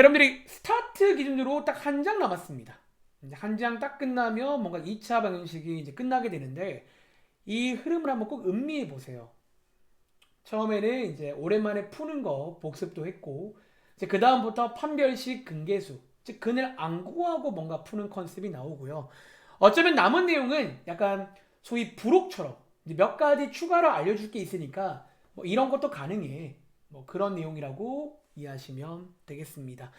여러분들이 스타트 기준으로 딱 한 장 남았습니다. 이제 한 장 딱 끝나면 뭔가 2차 방정식이 이제 끝나게 되는데 이 흐름을 한번 꼭 음미해 보세요. 처음에는 이제 오랜만에 푸는 거 복습도 했고 이제 그 다음부터 판별식 근계수 즉 근을 안 구하고 뭔가 푸는 컨셉이 나오고요. 어쩌면 남은 내용은 약간 소위 부록처럼 이제 몇 가지 추가로 알려줄 게 있으니까 뭐 이런 것도 가능해. 뭐 그런 내용이라고 이해하시면 되겠습니다.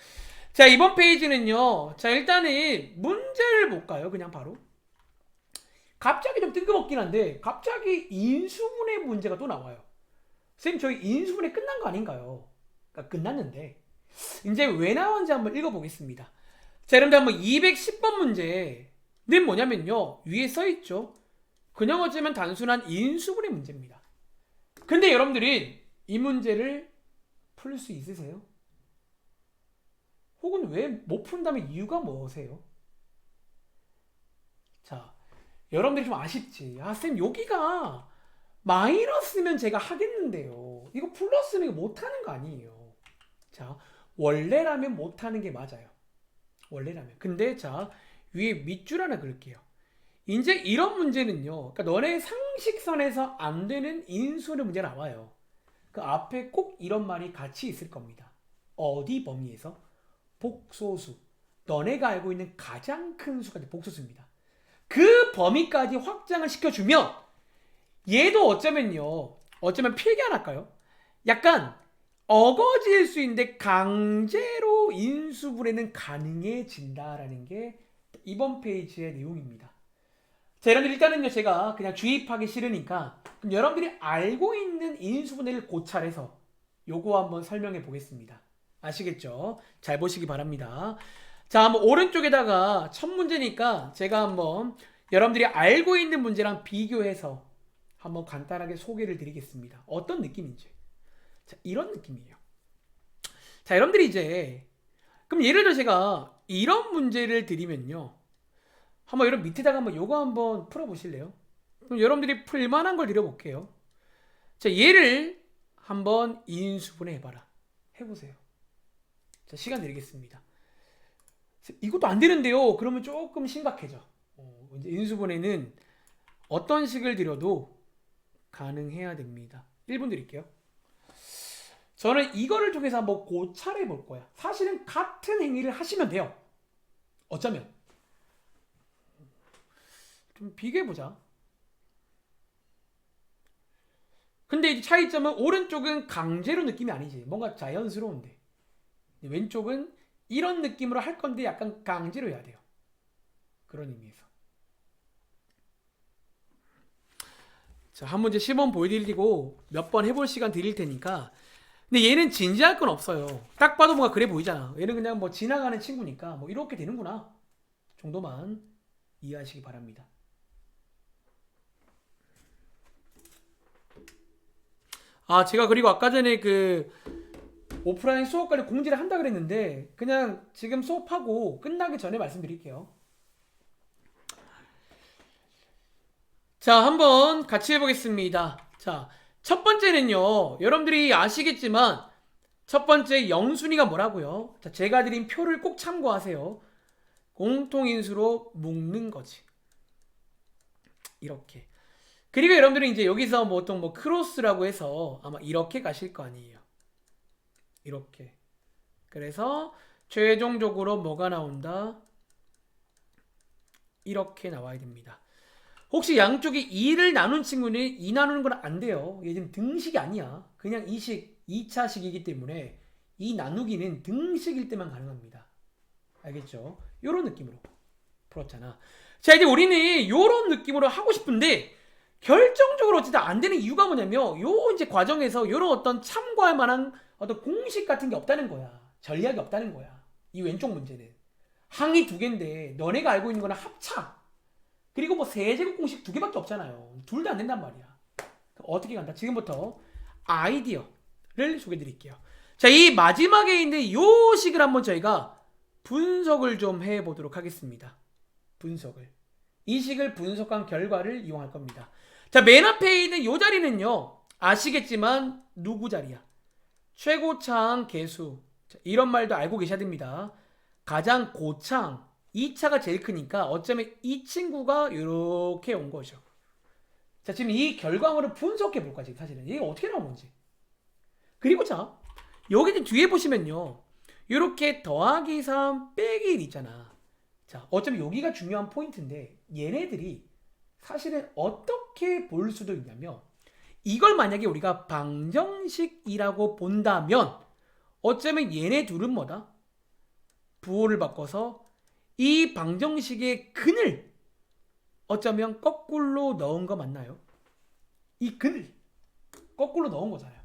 자, 이번 페이지는요. 자, 일단은 문제를 볼까요? 그냥 바로. 갑자기 좀 뜬금없긴 한데 갑자기 인수분해 문제가 또 나와요. 선생님, 저희 인수분해 끝난 거 아닌가요? 그러니까 끝났는데 이제 왜 나왔는지 한번 읽어보겠습니다. 자, 여러분들 한번 210번 문제는 뭐냐면요. 위에 써있죠. 그냥 어쩌면 단순한 인수분해 문제입니다. 근데 여러분들이 이 문제를 풀 수 있으세요? 혹은 왜 못 푼다면 이유가 뭐세요? 자, 여러분들이 좀 아쉽지. 아, 쌤, 여기가 마이너스면 제가 하겠는데요. 이거 플러스면 이거 못하는 거 아니에요. 자, 원래라면 못하는 게 맞아요. 원래라면. 근데 자, 위에 밑줄 하나 그을게요. 이제 이런 문제는요. 그러니까 너네 상식선에서 안 되는 인수의 문제 나와요. 그 앞에 꼭 이런 말이 같이 있을 겁니다. 어디 범위에서? 복소수. 너네가 알고 있는 가장 큰 수가 복소수입니다. 그 범위까지 확장을 시켜주면 얘도 어쩌면 필기 안 할까요? 약간 어거지일 수 있는데 강제로 인수분해는 가능해진다라는 게 이번 페이지의 내용입니다. 자, 여러분들 일단은요, 제가 그냥 주입하기 싫으니까 그럼 여러분들이 알고 있는 인수분해를 고찰해서 요거 한번 설명해 보겠습니다. 아시겠죠? 잘 보시기 바랍니다. 자, 한번 오른쪽에다가 첫 문제니까 제가 한번 여러분들이 알고 있는 문제랑 비교해서 한번 간단하게 소개를 드리겠습니다. 어떤 느낌인지. 자, 이런 느낌이에요. 자, 여러분들이 이제 그럼 예를 들어 제가 이런 문제를 드리면요. 한번 여러분 밑에다가 한번 요거 한번 풀어 보실래요? 그럼 여러분들이 풀만한 걸 드려볼게요. 자, 얘를 한번 인수분해 해봐라. 해보세요. 자, 시간 드리겠습니다. 이것도 안 되는데요. 그러면 조금 심각해져. 이제 인수분해는 어떤 식을 드려도 가능해야 됩니다. 1분 드릴게요. 저는 이거를 통해서 한번 고찰해 볼 거야. 사실은 같은 행위를 하시면 돼요. 어쩌면. 좀 비교해 보자. 근데 이제 차이점은 오른쪽은 강제로 느낌이 아니지. 뭔가 자연스러운데. 왼쪽은 이런 느낌으로 할 건데 약간 강제로 해야 돼요. 그런 의미에서. 자, 한 문제 시범 보여드리고 몇 번 해볼 시간 드릴 테니까. 근데 얘는 진지할 건 없어요. 딱 봐도 뭔가 그래 보이잖아. 얘는 그냥 뭐 지나가는 친구니까 뭐 이렇게 되는구나 정도만 이해하시기 바랍니다. 아, 제가 그리고 아까 전에 그 오프라인 수업까지 공지를 한다 그랬는데 그냥 지금 수업하고 끝나기 전에 말씀드릴게요. 자, 한번 같이 해보겠습니다. 자, 첫 번째는요. 여러분들이 아시겠지만 첫 번째 영순위가 뭐라고요? 자, 제가 드린 표를 꼭 참고하세요. 공통인수로 묶는 거지. 이렇게. 그리고 여러분들은 이제 여기서 뭐 보통 뭐 크로스라고 해서 아마 이렇게 가실 거 아니에요. 이렇게. 그래서 최종적으로 뭐가 나온다? 이렇게 나와야 됩니다. 혹시 양쪽이 2를 나눈 친구는 2 나누는 건 안 돼요. 얘 지금 등식이 아니야. 그냥 이식, 2차식이기 때문에 이 나누기는 등식일 때만 가능합니다. 알겠죠? 요런 느낌으로 풀었잖아. 자, 이제 우리는 요런 느낌으로 하고 싶은데 결정적으로 어쨌든 안 되는 이유가 뭐냐면 요 이제 과정에서 요런 어떤 참고할 만한 어떤 공식 같은 게 없다는 거야. 전략이 없다는 거야. 이 왼쪽 문제는. 항이 두 개인데 너네가 알고 있는 거는 합차. 그리고 뭐 세제곱 공식 두 개밖에 없잖아요. 둘 다 안 된단 말이야. 어떻게 간다? 지금부터 아이디어를 소개해 드릴게요. 자, 이 마지막에 있는 요 식을 한번 저희가 분석을 좀 해보도록 하겠습니다. 분석을. 이 식을 분석한 결과를 이용할 겁니다. 자, 맨 앞에 있는 요 자리는요. 아시겠지만 누구 자리야? 최고차항 계수 자, 이런 말도 알고 계셔야 됩니다. 가장 고창 2차가 제일 크니까 어쩌면 이 친구가 이렇게 온 거죠. 자, 지금 이 결과물을 분석해 볼까 지금 사실은 이게 어떻게 나온 건지. 그리고 자, 여기 뒤에 보시면요. 이렇게 더하기 3 빼기 1 있잖아. 자, 어쩌면 여기가 중요한 포인트인데 얘네들이 사실은 어떻게 볼 수도 있냐면 이걸 만약에 우리가 방정식이라고 본다면 어쩌면 얘네 둘은 뭐다? 부호를 바꿔서 이 방정식의 근을 어쩌면 거꾸로 넣은 거 맞나요? 이 근을 거꾸로 넣은 거잖아요.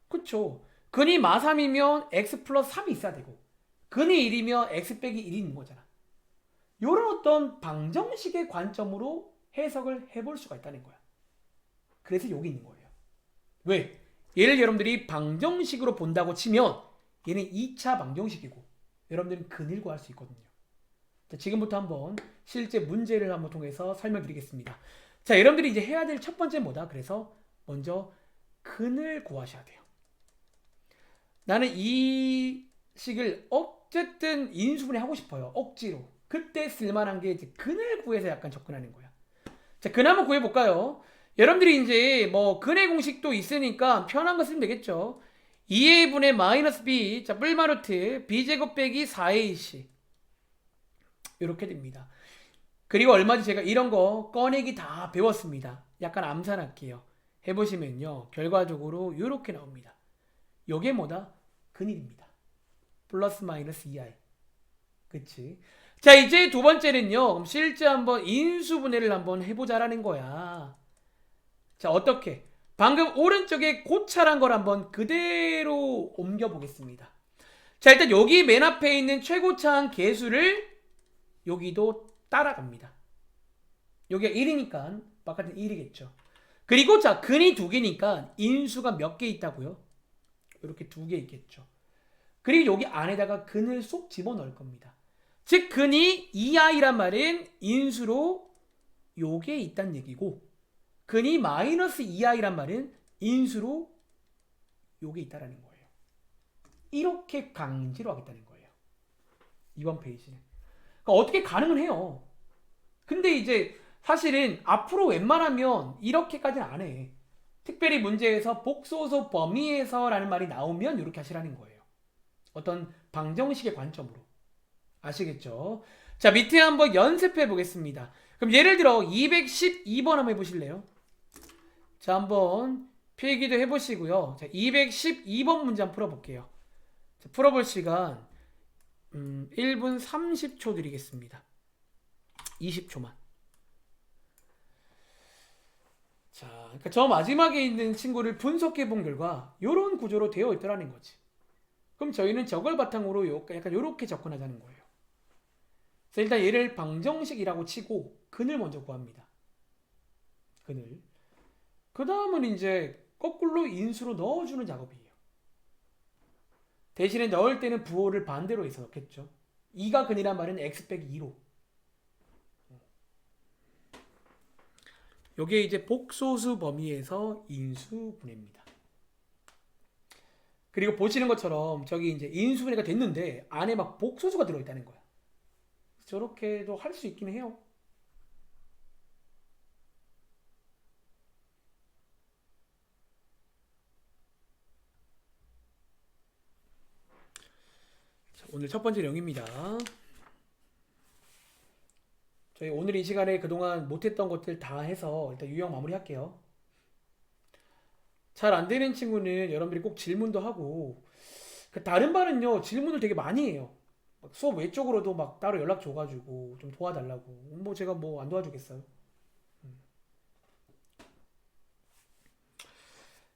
그쵸? 근이 마3이면 x 플러스 3이 있어야 되고 근이 1이면 x 빼기 1이 있는 거잖아. 이런 어떤 방정식의 관점으로 해석을 해볼 수가 있다는 거야. 그래서 여기 있는 거예요. 왜? 얘를 여러분들이 방정식으로 본다고 치면 얘는 2차 방정식이고 여러분들은 근을 구할 수 있거든요. 자, 지금부터 한번 실제 문제를 한번 통해서 설명드리겠습니다. 자, 여러분들이 이제 해야 될 첫 번째 뭐다? 그래서 먼저 근을 구하셔야 돼요. 나는 이 식을 어쨌든 인수분해 하고 싶어요. 억지로. 그때 쓸만한 게 이제 근을 구해서 약간 접근하는 거야. 자, 근 한번 구해볼까요? 여러분들이 이제 뭐 근의 공식도 있으니까 편한 거 쓰면 되겠죠. 2a분의 마이너스 b, 자, 뿔마루트 b제곱 빼기 4ac 이렇게 됩니다. 그리고 얼마 전에 제가 이런 거 꺼내기 다 배웠습니다. 약간 암산할게요. 해보시면요. 결과적으로 이렇게 나옵니다. 요게 뭐다? 근일입니다. 플러스 마이너스 2i. 그치? 자, 이제 두 번째는요. 그럼 실제 한번 인수분해를 한번 해보자라는 거야. 자, 어떻게? 방금 오른쪽에 고찰한 걸 한번 그대로 옮겨보겠습니다. 자, 일단 여기 맨 앞에 있는 최고차한 개수를 여기도 따라갑니다. 여기가 1이니까 바깥은 1이겠죠. 그리고 자, 근이 2개니까 인수가 몇 개 있다고요? 이렇게 2개 있겠죠. 그리고 여기 안에다가 근을 쏙 집어넣을 겁니다. 즉 근이 2i란 말은 인수로 요게 있다는 얘기고 근이 마이너스 2i란 말은 인수로 요게 있다라는 거예요. 이렇게 강제로 하겠다는 거예요. 이번 페이지는. 그러니까 어떻게 가능은 해요. 근데 이제 사실은 앞으로 웬만하면 이렇게까지는 안 해. 특별히 문제에서 복소수 범위에서라는 말이 나오면 이렇게 하시라는 거예요. 어떤 방정식의 관점으로. 아시겠죠? 자, 밑에 한번 연습해 보겠습니다. 그럼 예를 들어 212번 한번 해보실래요? 자, 한번 필기도 해보시고요. 자, 212번 문제 한번 풀어볼게요. 자, 풀어볼 시간 1분 30초 드리겠습니다. 20초만. 자, 그러니까 저 마지막에 있는 친구를 분석해 본 결과 이런 구조로 되어 있더라는 거지. 그럼 저희는 저걸 바탕으로 약간 이렇게 접근하자는 거예요. 그래서 일단 얘를 방정식이라고 치고 근을 먼저 구합니다. 근을. 그 다음은 이제 거꾸로 인수로 넣어주는 작업이에요. 대신에 넣을 때는 부호를 반대로 해서 넣겠죠. 2가 근이란 말은 x 빼기 2로. 요게 이제 복소수 범위에서 인수분해입니다. 그리고 보시는 것처럼 저기 이제 인수분해가 됐는데 안에 막 복소수가 들어있다는 거야. 저렇게도 할 수 있긴 해요. 자, 오늘 첫 번째 내용입니다. 저희 오늘 이 시간에 그동안 못했던 것들 다 해서 일단 유형 마무리 할게요. 잘 안 되는 친구는 여러분들이 꼭 질문도 하고 다른 반은요 질문을 되게 많이 해요. 막 수업 외적으로도 막 따로 연락 줘가지고 좀 도와달라고. 뭐 제가 뭐 안 도와주겠어요.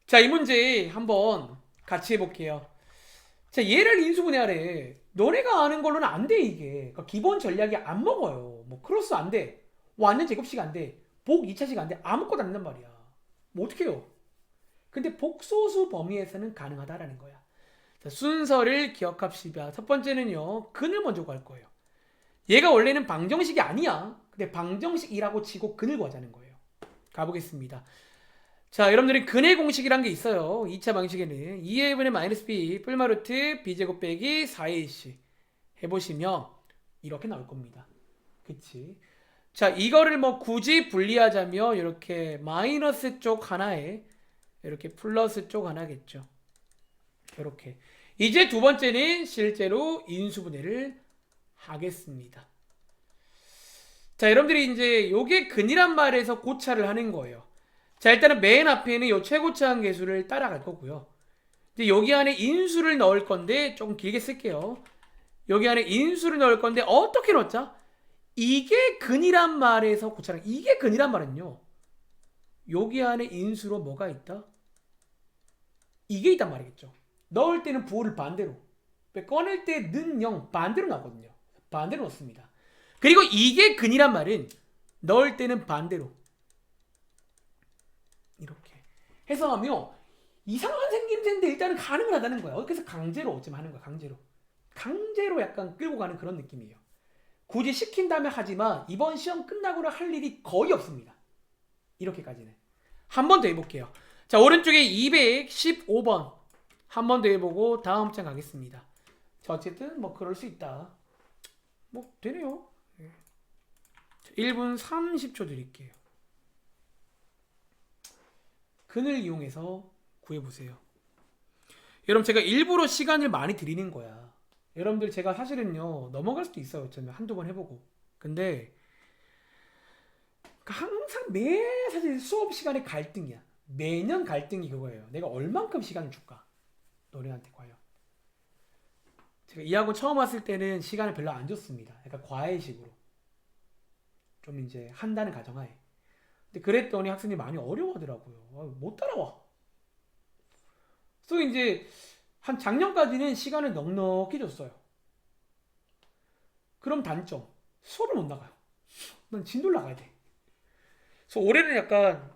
자, 이 문제 한번 같이 해볼게요. 자, 얘를 인수분해하래. 너네가 아는 걸로는 안 돼, 이게. 그러니까 기본 전략이 안 먹어요. 뭐 크로스 안 돼. 완전 제곱식 안 돼. 복 2차식 안 돼. 아무것도 안 된단 말이야. 뭐 어떻게 해요? 근데 복소수 범위에서는 가능하다라는 거야. 자, 순서를 기억합시다. 첫 번째는요. 근을 먼저 구할 거예요. 얘가 원래는 방정식이 아니야. 근데 방정식이라고 치고 근을 구하자는 거예요. 가보겠습니다. 자, 여러분들이 근의 공식이란 게 있어요. 2차 방식에는 2a분의 마이너스 b 뿔마루트 b제곱 빼기 4ac 해보시면 이렇게 나올 겁니다. 그치? 자, 이거를 뭐 굳이 분리하자면 이렇게 마이너스 쪽 하나에 이렇게 플러스 쪽 하나겠죠. 이렇게. 이제 두 번째는 실제로 인수분해를 하겠습니다. 자, 여러분들이 이제 요게 근이란 말에서 고차를 하는 거예요. 자, 일단은 맨 앞에는 요 최고차 함계수를 따라갈 거고요. 이제 여기 안에 인수를 넣을 건데 조금 길게 쓸게요. 여기 안에 인수를 넣을 건데 어떻게 넣자? 이게 근이란 말에서 고차랑 이게 근이란 말은요. 여기 안에 인수로 뭐가 있다? 이게 있단 말이겠죠. 넣을 때는 부호를 반대로, 꺼낼 때는 0 반대로 나거든요. 반대로 넣습니다. 그리고 이게 근이란 말은 넣을 때는 반대로 이렇게 해서 하면 이상한 생김새인데 일단은 가능은 하다는 거야. 그래서 강제로 어쩌면 하는 거야. 강제로 약간 끌고 가는 그런 느낌이에요. 굳이 시킨다면 하지만 이번 시험 끝나고는 할 일이 거의 없습니다. 이렇게까지는. 한 번 더 해볼게요. 자, 오른쪽에 215번 한 번 더 해보고 다음 장 가겠습니다. 자, 어쨌든 뭐 그럴 수 있다. 뭐 되네요. 1분 30초 드릴게요. 근을 이용해서 구해보세요. 여러분, 제가 일부러 시간을 많이 드리는 거야. 여러분들 제가 사실은요 넘어갈 수도 있어요. 어쩌면 한두 번 해보고. 근데 항상 사실 수업 시간에 갈등이야. 매년 갈등이 그거예요. 내가 얼만큼 시간을 줄까? 너네한테 과연. 제가 이 학원 처음 왔을 때는 시간을 별로 안 줬습니다. 약간 과외식으로. 좀 이제 한다는 가정하에. 근데 그랬더니 학생들이 많이 어려워하더라고요. 못 따라와. 그래서 이제 한 작년까지는 시간을 넉넉히 줬어요. 그럼 단점. 수업을 못 나가요. 난 진도를 나가야 돼. 그래서 올해는 약간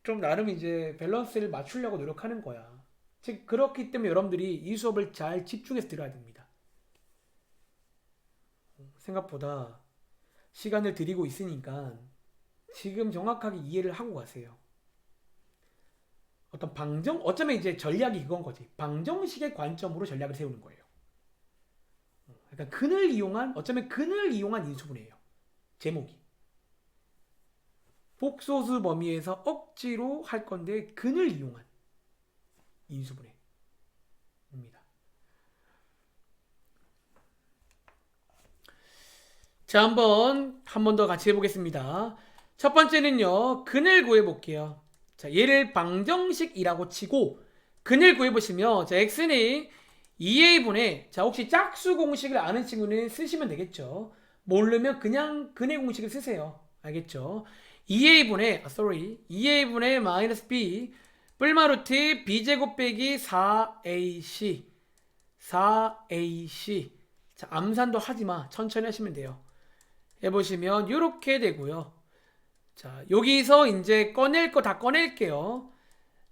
좀 나름 이제 밸런스를 맞추려고 노력하는 거야. 즉 그렇기 때문에 여러분들이 이 수업을 잘 집중해서 들어야 됩니다. 생각보다 시간을 드리고 있으니까 지금 정확하게 이해를 하고 가세요. 어떤 어쩌면 이제 전략이 그건 거지. 방정식의 관점으로 전략을 세우는 거예요. 그러니까 어쩌면 근을 이용한 인수분해예요. 제목이. 복소수 범위에서 억지로 할 건데 근을 이용한 인수분해입니다. 자, 한 번 더 같이 해보겠습니다. 첫 번째는요, 근을 구해볼게요. 자, 얘를 방정식이라고 치고 근을 구해보시면, 자, x는 2a분의, 자, 혹시 짝수 공식을 아는 친구는 쓰시면 되겠죠. 모르면 그냥 근의 공식을 쓰세요. 알겠죠? 2a분의 마이너스 b 뿔마루트 b제곱 빼기 4ac 자, 암산도 하지마. 천천히 하시면 돼요. 해보시면 이렇게 되고요. 자, 여기서 이제 꺼낼 거 다 꺼낼게요.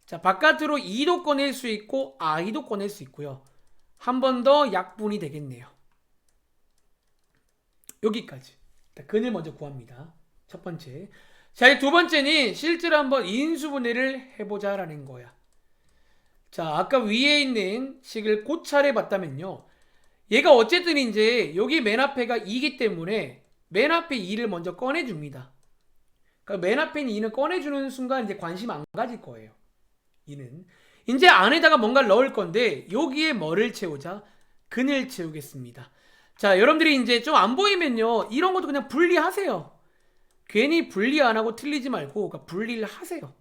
자, 바깥으로 2도 꺼낼 수 있고 i도 꺼낼 수 있고요. 한 번 더 약분이 되겠네요. 여기까지. 근을 먼저 구합니다. 첫 번째. 자, 두 번째는 실제로 한번 인수분해를 해보자라는 거야. 자, 아까 위에 있는 식을 고찰해 봤다면요. 얘가 어쨌든 이제 여기 맨 앞에가 2이기 때문에 맨 앞에 2를 먼저 꺼내줍니다. 그러니까 맨 앞에 있는 2는 꺼내주는 순간 이제 관심 안 가질 거예요. 2는. 이제 안에다가 뭔가를 넣을 건데 여기에 뭐를 채우자? 근을 채우겠습니다. 자, 여러분들이 이제 좀 안 보이면요. 이런 것도 그냥 분리하세요. 괜히 분리 안 하고 틀리지 말고 그러니까 분리를 하세요.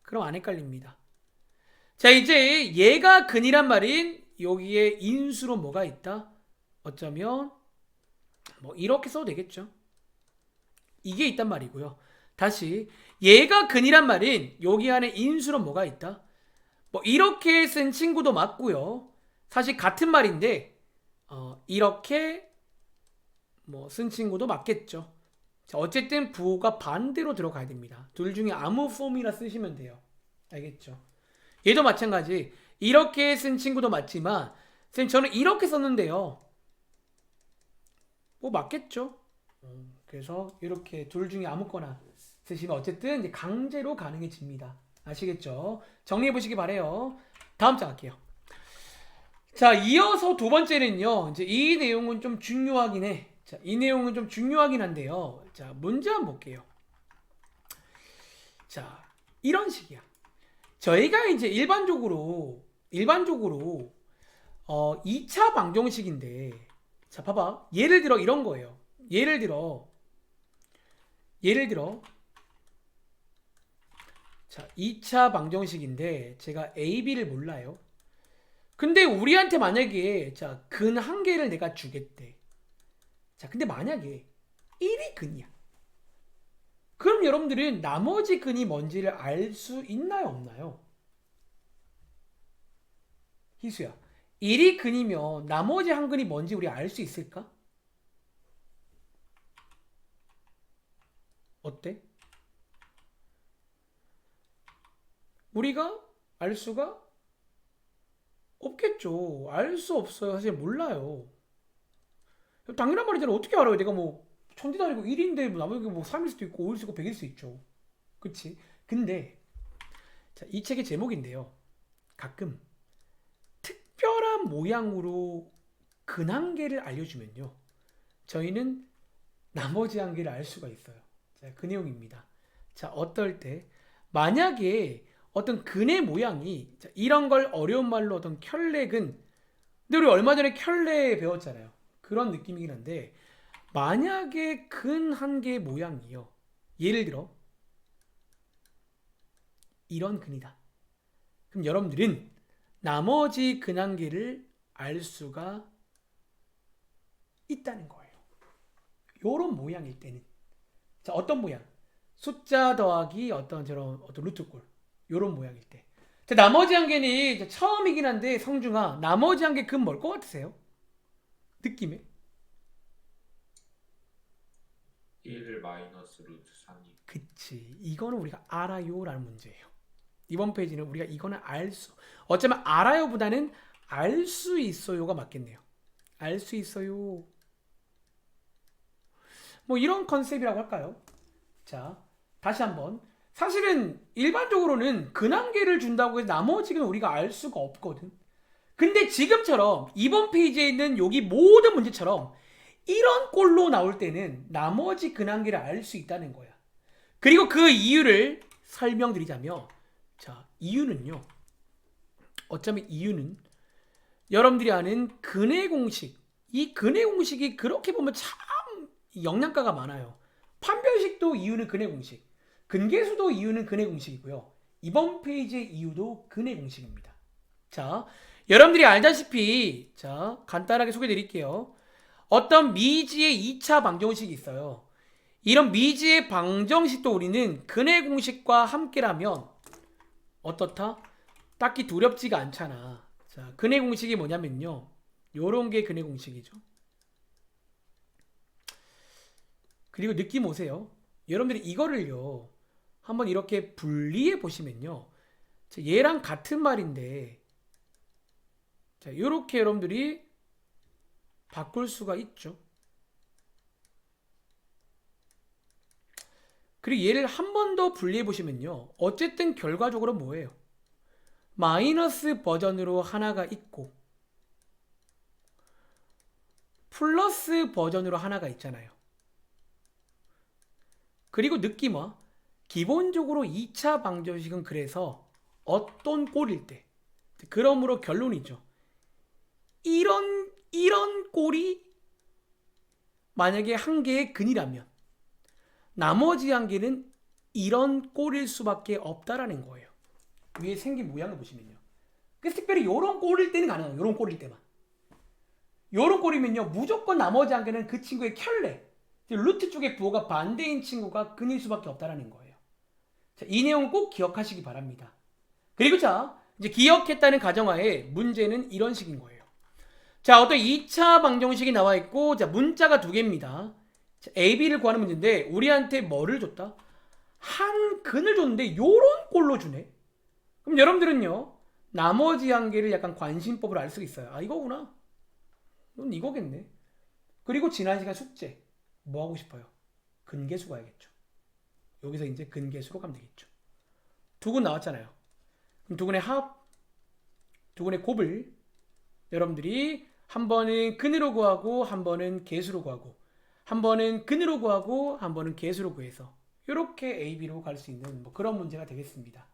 그럼 안 헷갈립니다. 자, 이제 얘가 근이란 말인 여기에 인수로 뭐가 있다? 어쩌면 뭐 이렇게 써도 되겠죠. 이게 있단 말이고요. 다시 얘가 근이란 말인 여기 안에 인수로 뭐가 있다? 뭐 이렇게 쓴 친구도 맞고요. 사실 같은 말인데 이렇게 뭐 쓴 친구도 맞겠죠. 자, 어쨌든 부호가 반대로 들어가야 됩니다. 둘 중에 아무 폼이나 쓰시면 돼요. 알겠죠? 얘도 마찬가지. 이렇게 쓴 친구도 맞지만 선생님 저는 이렇게 썼는데요. 뭐 맞겠죠? 그래서 이렇게 둘 중에 아무거나 쓰시면 어쨌든 이제 강제로 가능해집니다. 아시겠죠? 정리해 보시기 바래요. 다음 장 할게요. 자, 이어서 두 번째는요. 이제 이 내용은 좀 중요하긴 해. 자, 이 내용은 좀 중요하긴 한데요. 자, 문제 한번 볼게요. 자, 이런 식이야. 저희가 이제 일반적으로 2차 방정식인데, 자, 봐봐. 예를 들어 이런 거예요. 예를 들어 자, 2차 방정식인데 제가 A, B를 몰라요. 근데 우리한테 만약에 자, 근 한 개를 내가 주겠대. 자, 근데 만약에 1이 근이야. 그럼 여러분들은 나머지 근이 뭔지를 알 수 있나요, 없나요? 희수야. 1이 근이면 나머지 한 근이 뭔지 우리 알 수 있을까? 어때? 우리가 알 수가 없겠죠. 알 수 없어요. 사실 몰라요. 당연한 말이잖아. 어떻게 알아요? 내가 뭐 천지도 아니고 1인데 나머지 뭐 3일 수도 있고 5일 수도 있고 100일 수도 있죠. 그치? 근데 자, 이 책의 제목인데요. 가끔 특별한 모양으로 근한계를 알려주면요. 저희는 나머지 한계를 알 수가 있어요. 자, 그 내용입니다. 자, 어떨 때 만약에 어떤 근의 모양이 자, 이런 걸 어려운 말로 어떤 켤레근 근데 우리 얼마 전에 켤레 배웠잖아요. 그런 느낌이긴 한데 만약에 근 한 개의 모양이요. 예를 들어 이런 근이다. 그럼 여러분들은 나머지 근 한 개를 알 수가 있다는 거예요. 요런 모양일 때는 자, 어떤 모양? 숫자 더하기 어떤 저런 어떤 루트꼴 요런 모양일 때. 자, 나머지 한 개는 이제 처음이긴 한데 성중아 나머지 한 개 근 뭘 것 같으세요? 느낌에? 1 마이너스 루트 3이 그치. 이거는 우리가 알아요라는 문제예요. 이번 페이지는 우리가 이거는 어쩌면 알아요보다는 알 수 있어요가 맞겠네요. 알 수 있어요. 뭐 이런 컨셉이라고 할까요? 자, 다시 한번. 사실은 일반적으로는 근한계를 준다고 해서 나머지는 우리가 알 수가 없거든. 근데 지금처럼 이번 페이지에 있는 여기 모든 문제처럼 이런 꼴로 나올 때는 나머지 근한계를 알 수 있다는 거야. 그리고 그 이유를 설명드리자면 자, 이유는 여러분들이 아는 근의 공식 이 근의 공식이 그렇게 보면 참 영양가가 많아요. 판별식도 이유는 근의 공식 근계수도 이유는 근의 공식이고요. 이번 페이지의 이유도 근의 공식입니다. 자, 여러분들이 알다시피 자, 간단하게 소개해 드릴게요. 어떤 미지의 2차 방정식이 있어요. 이런 미지의 방정식도 우리는 근의 공식과 함께라면 어떻다? 딱히 두렵지가 않잖아. 자, 근의 공식이 뭐냐면요. 요런 게 근의 공식이죠. 그리고 느낌 오세요. 여러분들이 이거를요. 한번 이렇게 분리해 보시면요. 자, 얘랑 같은 말인데 자, 요렇게 여러분들이 바꿀 수가 있죠. 그리고 얘를 한 번 더 분리해 보시면요. 어쨌든 결과적으로 뭐예요? 마이너스 버전으로 하나가 있고 플러스 버전으로 하나가 있잖아요. 그리고 느낌은 기본적으로 2차 방정식은 그래서 어떤 꼴일 때 그러므로 결론이죠. 이런 꼴이 만약에 한 개의 근이라면 나머지 한 개는 이런 꼴일 수밖에 없다라는 거예요. 위에 생긴 모양을 보시면요. 그래서 특별히 이런 꼴일 때는 가능해요. 이런 꼴일 때만. 이런 꼴이면요. 무조건 나머지 한 개는 그 친구의 켤레. 루트 쪽의 부호가 반대인 친구가 근일 수밖에 없다라는 거예요. 자, 이 내용 꼭 기억하시기 바랍니다. 그리고 자, 이제 기억했다는 가정하에 문제는 이런 식인 거예요. 자, 어떤 2차 방정식이 나와 있고 자, 문자가 두 개입니다. 자, A, B를 구하는 문제인데 우리한테 뭐를 줬다? 한 근을 줬는데 요런 꼴로 주네. 그럼 여러분들은요. 나머지 한 개를 약간 관심법으로 알 수 있어요. 아, 이거구나. 이건 이거겠네. 그리고 지난 시간 숙제 뭐 하고 싶어요? 근계수 가야겠죠. 여기서 이제 근계수로 가면 되겠죠. 두근 나왔잖아요. 그럼 두근의 합, 두근의 곱을 여러분들이 한 번은 근으로 구하고 한 번은 계수로 구하고 한 번은 근으로 구하고 한 번은 계수로 구해서 이렇게 A, B로 갈 수 있는 뭐 그런 문제가 되겠습니다.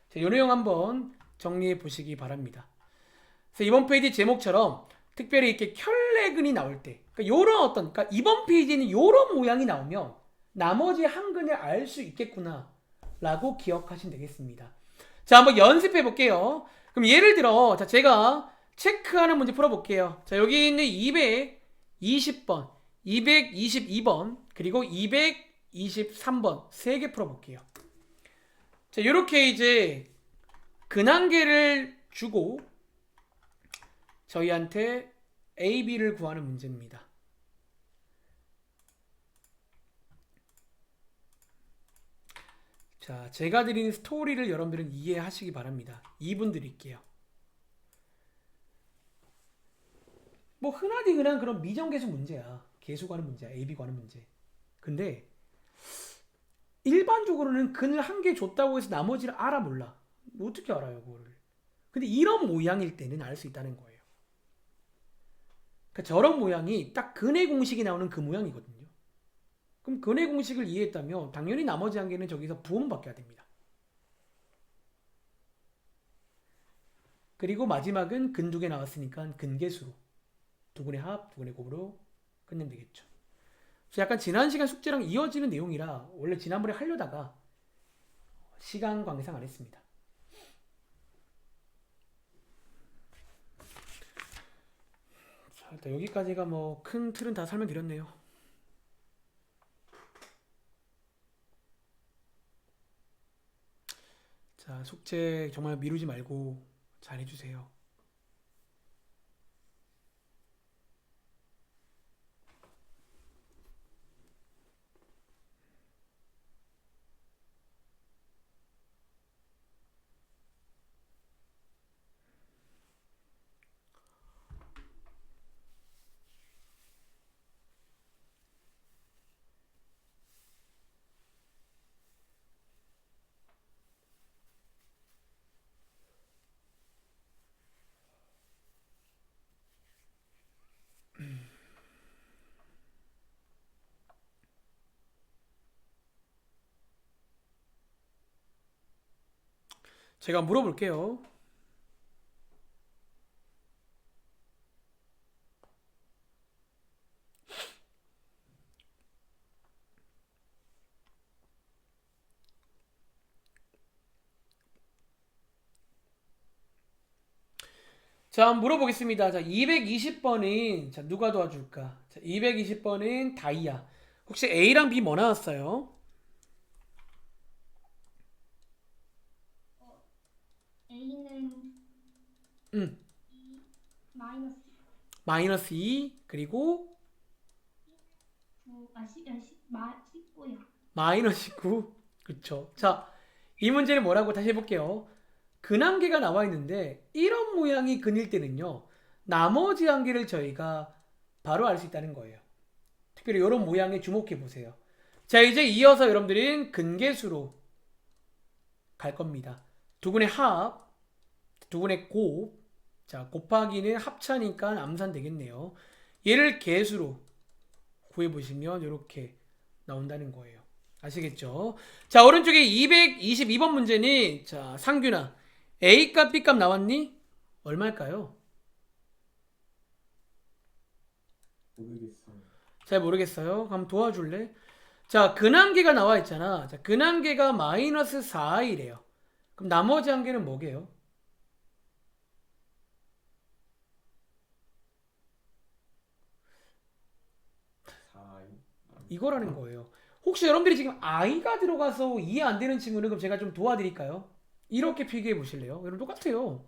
자, 요 내용 한번 정리해 보시기 바랍니다. 그래서 이번 페이지 제목처럼 특별히 이렇게 켤레근이 나올 때, 그러니까 요런 어떤, 그러니까 이번 페이지에는 요런 모양이 나오면 나머지 한 근을 알 수 있겠구나 라고 기억하시면 되겠습니다. 자, 한번 연습해 볼게요. 그럼 예를 들어, 자, 제가 체크하는 문제 풀어볼게요. 자, 여기 있는 220번, 222번, 그리고 223번 세 개 풀어볼게요. 자, 이렇게 이제 근한계를 주고 저희한테 A, B를 구하는 문제입니다. 자, 제가 드리는 스토리를 여러분들은 이해하시기 바랍니다. 2분 드릴게요. 뭐 흔하디 흔한 그런 미정계수 문제야. 계수 구하는 문제야. A, B 구하는 문제. 근데 일반적으로는 근을 한 개 줬다고 해서 나머지를 알아 몰라. 어떻게 알아요, 그거를? 근데 이런 모양일 때는 알 수 있다는 거예요. 그러니까 저런 모양이 딱 근의 공식이 나오는 그 모양이거든요. 그럼 근의 공식을 이해했다면 당연히 나머지 한 개는 저기서 부호만 바뀌어야 됩니다. 그리고 마지막은 근 두 개 나왔으니까 근계수로 두근의 합, 두근의 곱으로 끝내면 되겠죠. 그래서 약간 지난 시간 숙제랑 이어지는 내용이라 원래 지난번에 하려다가 시간 관계상 안 했습니다. 자, 일단 여기까지가 뭐 큰 틀은 다 설명드렸네요. 자, 숙제 정말 미루지 말고 잘 해주세요. 제가 물어볼게요. 자, 한번 물어보겠습니다. 자, 220번은 자, 누가 도와줄까? 자, 220번은 다이아. 혹시 A랑 B 뭐 나왔어요? A는 음, 마이너스 마이너스 2 그리고 9, 19요. 마이너스 9. 그쵸. 자, 이 문제는 뭐라고 다시 해볼게요. 근 한 개가 나와 있는데 이런 모양이 근일 때는요. 나머지 한 개를 저희가 바로 알 수 있다는 거예요. 특별히 이런 모양에 주목해 보세요. 자, 이제 이어서 여러분들은 근계수로 갈 겁니다. 두근의 합, 두근의 곱, 자, 곱하기는 합차니까 암산 되겠네요. 얘를 계수로 구해보시면 이렇게 나온다는 거예요. 아시겠죠? 자, 오른쪽에 222번 문제는 자, 상균아, A값, B값 나왔니? 얼마일까요? 모르겠어요. 잘 모르겠어요. 그럼 도와줄래? 자, 근한계가 나와 있잖아. 자, 근한계가 마이너스 4이래요. 그럼 나머지 한 개는 뭐게요? 4이 이거라는 거예요. 혹시 여러분들이 지금 i가 들어가서 이해 안 되는 친구는 그럼 제가 좀 도와드릴까요? 이렇게 필기해 보실래요? 여러분 똑같아요.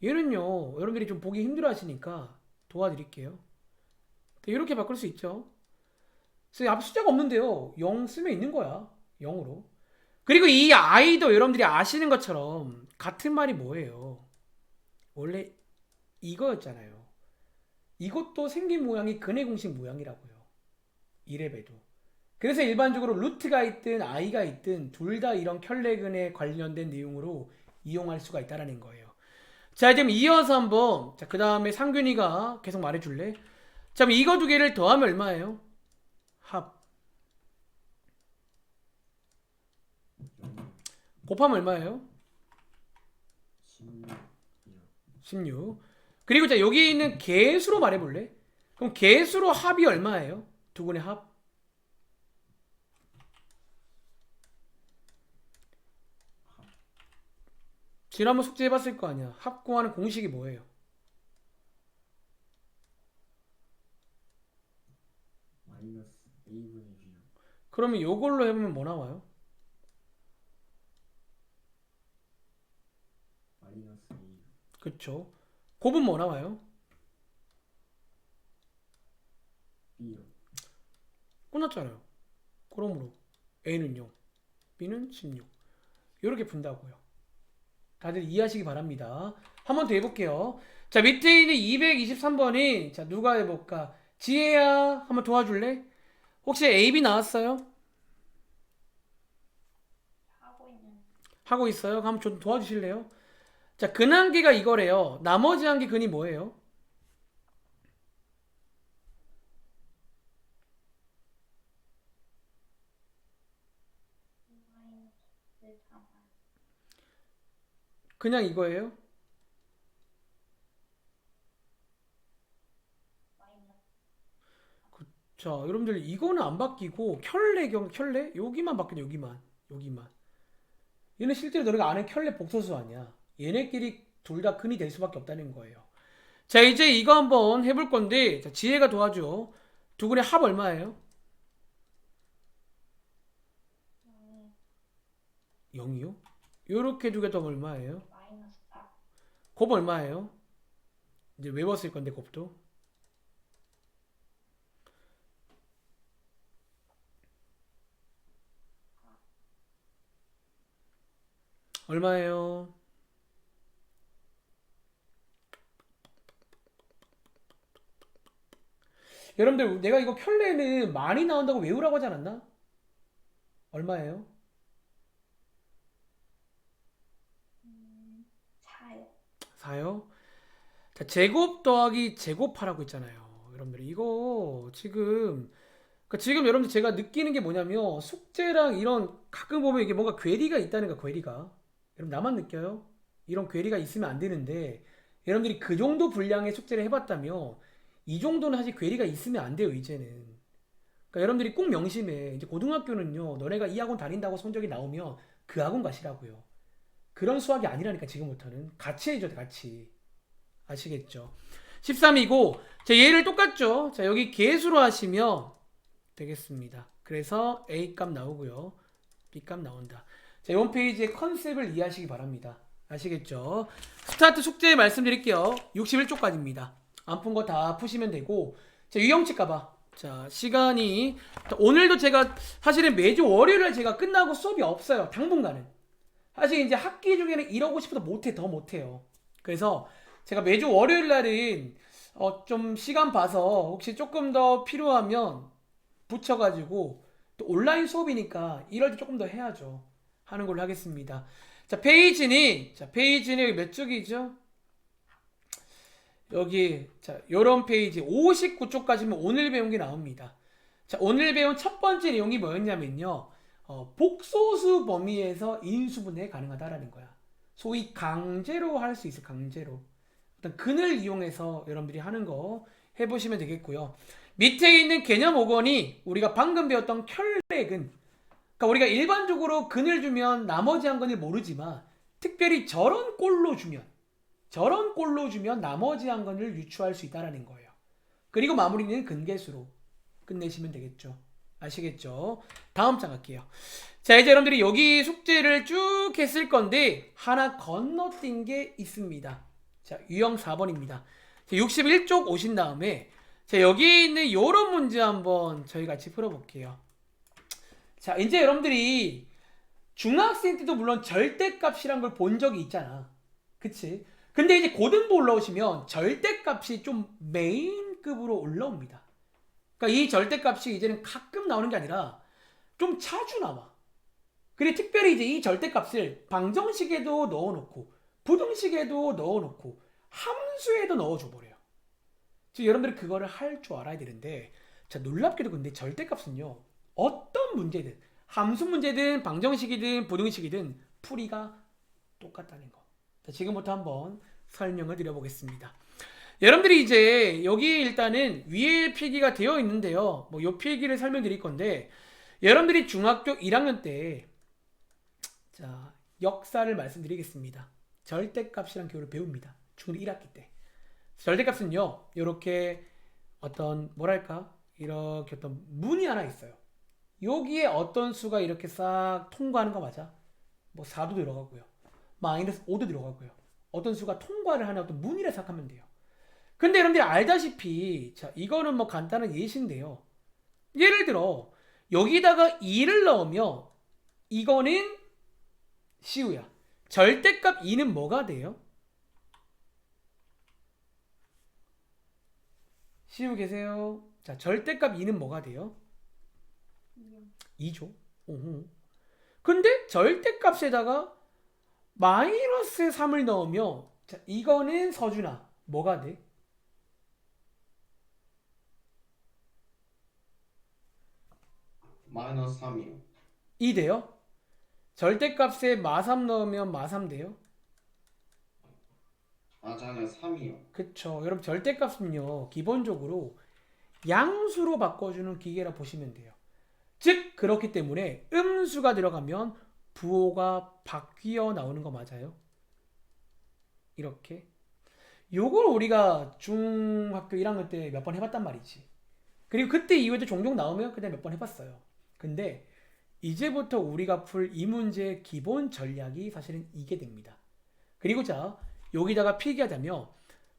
얘는요, 여러분들이 좀 보기 힘들어 하시니까 도와드릴게요. 이렇게 바꿀 수 있죠. 그래서 앞 숫자가 없는데요. 0 쓰면 있는 거야. 0으로. 그리고 이 i도 여러분들이 아시는 것처럼 같은 말이 뭐예요? 원래 이거였잖아요. 이것도 생긴 모양이 근의 공식 모양이라고요. 이래봬도. 그래서 일반적으로 루트가 있든 i가 있든 둘 다 이런 켤레근에 관련된 내용으로 이용할 수가 있다라는 거예요. 자, 지금 이어서 한번 자, 그 다음에 상균이가 계속 말해줄래? 자, 그럼 이거 두 개를 더하면 얼마예요? 합. 곱하면 얼마예요? 16이요. 16. 그리고 자, 여기 있는 개수로 말해볼래? 그럼 개수로 합이 얼마예요? 두 군의 합. 지난번 숙제 해봤을 거 아니야. 합 구하는 공식이 뭐예요? 마이너스 a분의 b요. 그러면 이걸로 해보면 뭐 나와요? 마이너스 a. 그쵸? 곱은 뭐 나와요? b요. 끝났잖아요. 그러므로 A는 0, B는 16. 이렇게 푼다고요. 다들 이해하시기 바랍니다. 한 번 더 해볼게요. 자, 밑에 있는 223번이 자, 누가 해볼까? 지혜야, 한번 도와줄래? 혹시 AB 나왔어요? 하고 있어요? 그럼 좀 도와주실래요? 자, 근 한 개가 이거래요. 나머지 한 개 근이 뭐예요? 그냥 이거예요? 자, 여러분들 이거는 안 바뀌고 켤레 여기만 바뀌네. 여기만. 얘는 실제로 너네가 아는 켤레 복소수 아니야. 얘네끼리 둘 다 근이 될 수밖에 없다는 거예요. 자, 이제 이거 한번 해볼 건데 자, 지혜가 도와줘. 두 근의 합 얼마예요? 0이요? 요렇게 두 개 더하면 얼마예요? 곱 얼마예요? 이제 외웠을 건데 곱도 얼마예요? 여러분들 내가 이거 켤레는 많이 나온다고 외우라고 하지 않았나? 얼마예요? 4요? 자, 제곱 더하기 제곱하라고 있잖아요. 여러분들 이거 지금 여러분들 제가 느끼는 게 뭐냐면 숙제랑 이런 가끔 보면 이게 뭔가 괴리가 있다는 거 괴리가. 여러분 나만 느껴요? 이런 괴리가 있으면 안 되는데 여러분들이 그 정도 분량의 숙제를 해봤다면 이 정도는 사실 괴리가 있으면 안 돼요 이제는. 그러니까 여러분들이 꼭 명심해. 이제 고등학교는요 너네가 이 학원 다닌다고 성적이 나오면 그 학원 가시라고요. 그런 수학이 아니라니까 지금부터는 같이 해줘야 돼 같이. 아시겠죠? 13이고 자 얘를 똑같죠? 자 여기 계수로 하시면 되겠습니다. 그래서 A 값 나오고요. B 값 나온다. 자, 이번 페이지의 컨셉을 이해하시기 바랍니다. 아시겠죠? 스타트 숙제 말씀드릴게요. 61쪽까지입니다. 안 푼 거 다 푸시면 되고 자, 유형치 까봐. 자, 시간이 자, 오늘도 제가 사실은 매주 월요일날 제가 끝나고 수업이 없어요. 당분간은. 사실 이제 학기 중에는 이러고 싶어도 더 못해요. 그래서 제가 매주 월요일날은 좀 시간 봐서 혹시 조금 더 필요하면 붙여가지고 또 온라인 수업이니까 이럴 때 조금 더 해야죠. 하는 걸로 하겠습니다. 자, 페이지는 여기 몇 쪽이죠? 여기 자, 요런 페이지 59쪽까지면 오늘 배운 게 나옵니다. 자, 오늘 배운 첫 번째 내용이 뭐였냐면요. 복소수 범위에서 인수분해 가능하다라는 거야. 소위 강제로 할 수 있어, 강제로. 어떤 근을 이용해서 여러분들이 하는 거 해보시면 되겠고요. 밑에 있는 개념 5권이 우리가 방금 배웠던 켤레근. 그러니까 우리가 일반적으로 근을 주면 나머지 한 건을 모르지만 특별히 저런 꼴로 주면 나머지 한 건을 유추할 수 있다는 거예요. 그리고 마무리는 근계수로 끝내시면 되겠죠. 아시겠죠? 다음 장 갈게요. 자, 이제 여러분들이 여기 숙제를 쭉 했을 건데 하나 건너뛴 게 있습니다. 자, 유형 4번입니다. 61쪽 오신 다음에 자, 여기 있는 요런 문제 한번 저희 같이 풀어볼게요. 자, 이제 여러분들이 중학생 때도 물론 절대값이란 걸 본 적이 있잖아. 그치? 근데 이제 고등부 올라오시면 절대값이 좀 메인급으로 올라옵니다. 그러니까 이 절대값이 이제는 가끔 나오는 게 아니라 좀 자주 나와. 그리고 특별히 이제 이 절대값을 방정식에도 넣어놓고 부등식에도 넣어놓고 함수에도 넣어줘 버려요. 즉 여러분들이 그거를 할 줄 알아야 되는데, 자 놀랍게도 근데 절대값은요 어떤 문제든 함수 문제든 방정식이든 부등식이든 풀이가 똑같다는 거. 자, 지금부터 한번 설명을 드려보겠습니다. 여러분들이 이제 여기 일단은 위에 필기가 되어 있는데요. 뭐 요 필기를 설명드릴 건데, 여러분들이 중학교 1학년 때 자 역사를 말씀드리겠습니다. 절대값이란 교육을 배웁니다. 중 1학기 때. 절대값은요 이렇게 어떤 뭐랄까 이렇게 어떤 문이 하나 있어요. 여기에 어떤 수가 이렇게 싹 통과하는 거 맞아? 뭐 4도 들어가고요. 마이너스 5도 들어가고요. 어떤 수가 통과를 하는 어떤 문이라 생각하면 돼요. 근데 여러분들이 알다시피 자 이거는 뭐 간단한 예시인데요. 예를 들어 여기다가 2를 넣으면 이거는 시우야. 절대값 2는 뭐가 돼요? 시우 계세요? 자 절대값 2는 뭐가 돼요? 2죠. 오호. 근데 절대값에다가 마이너스 3을 넣으면 자 이거는 서준아 뭐가 돼? 마이너스 3이요. 2 돼요? 절대값에 마3 넣으면 마3 돼요? 맞아요. 3이요. 그쵸. 여러분 절대값은요 기본적으로 양수로 바꿔주는 기계라 보시면 돼요. 즉 그렇기 때문에 음수가 들어가면 부호가 바뀌어 나오는 거 맞아요? 이렇게 요걸 우리가 중학교 1학년 때 몇 번 해봤단 말이지. 그리고 그때 이후에도 종종 나오면 그때 몇 번 해봤어요. 근데 이제부터 우리가 풀 이 문제의 기본 전략이 사실은 이게 됩니다. 그리고 자 여기다가 필기하자면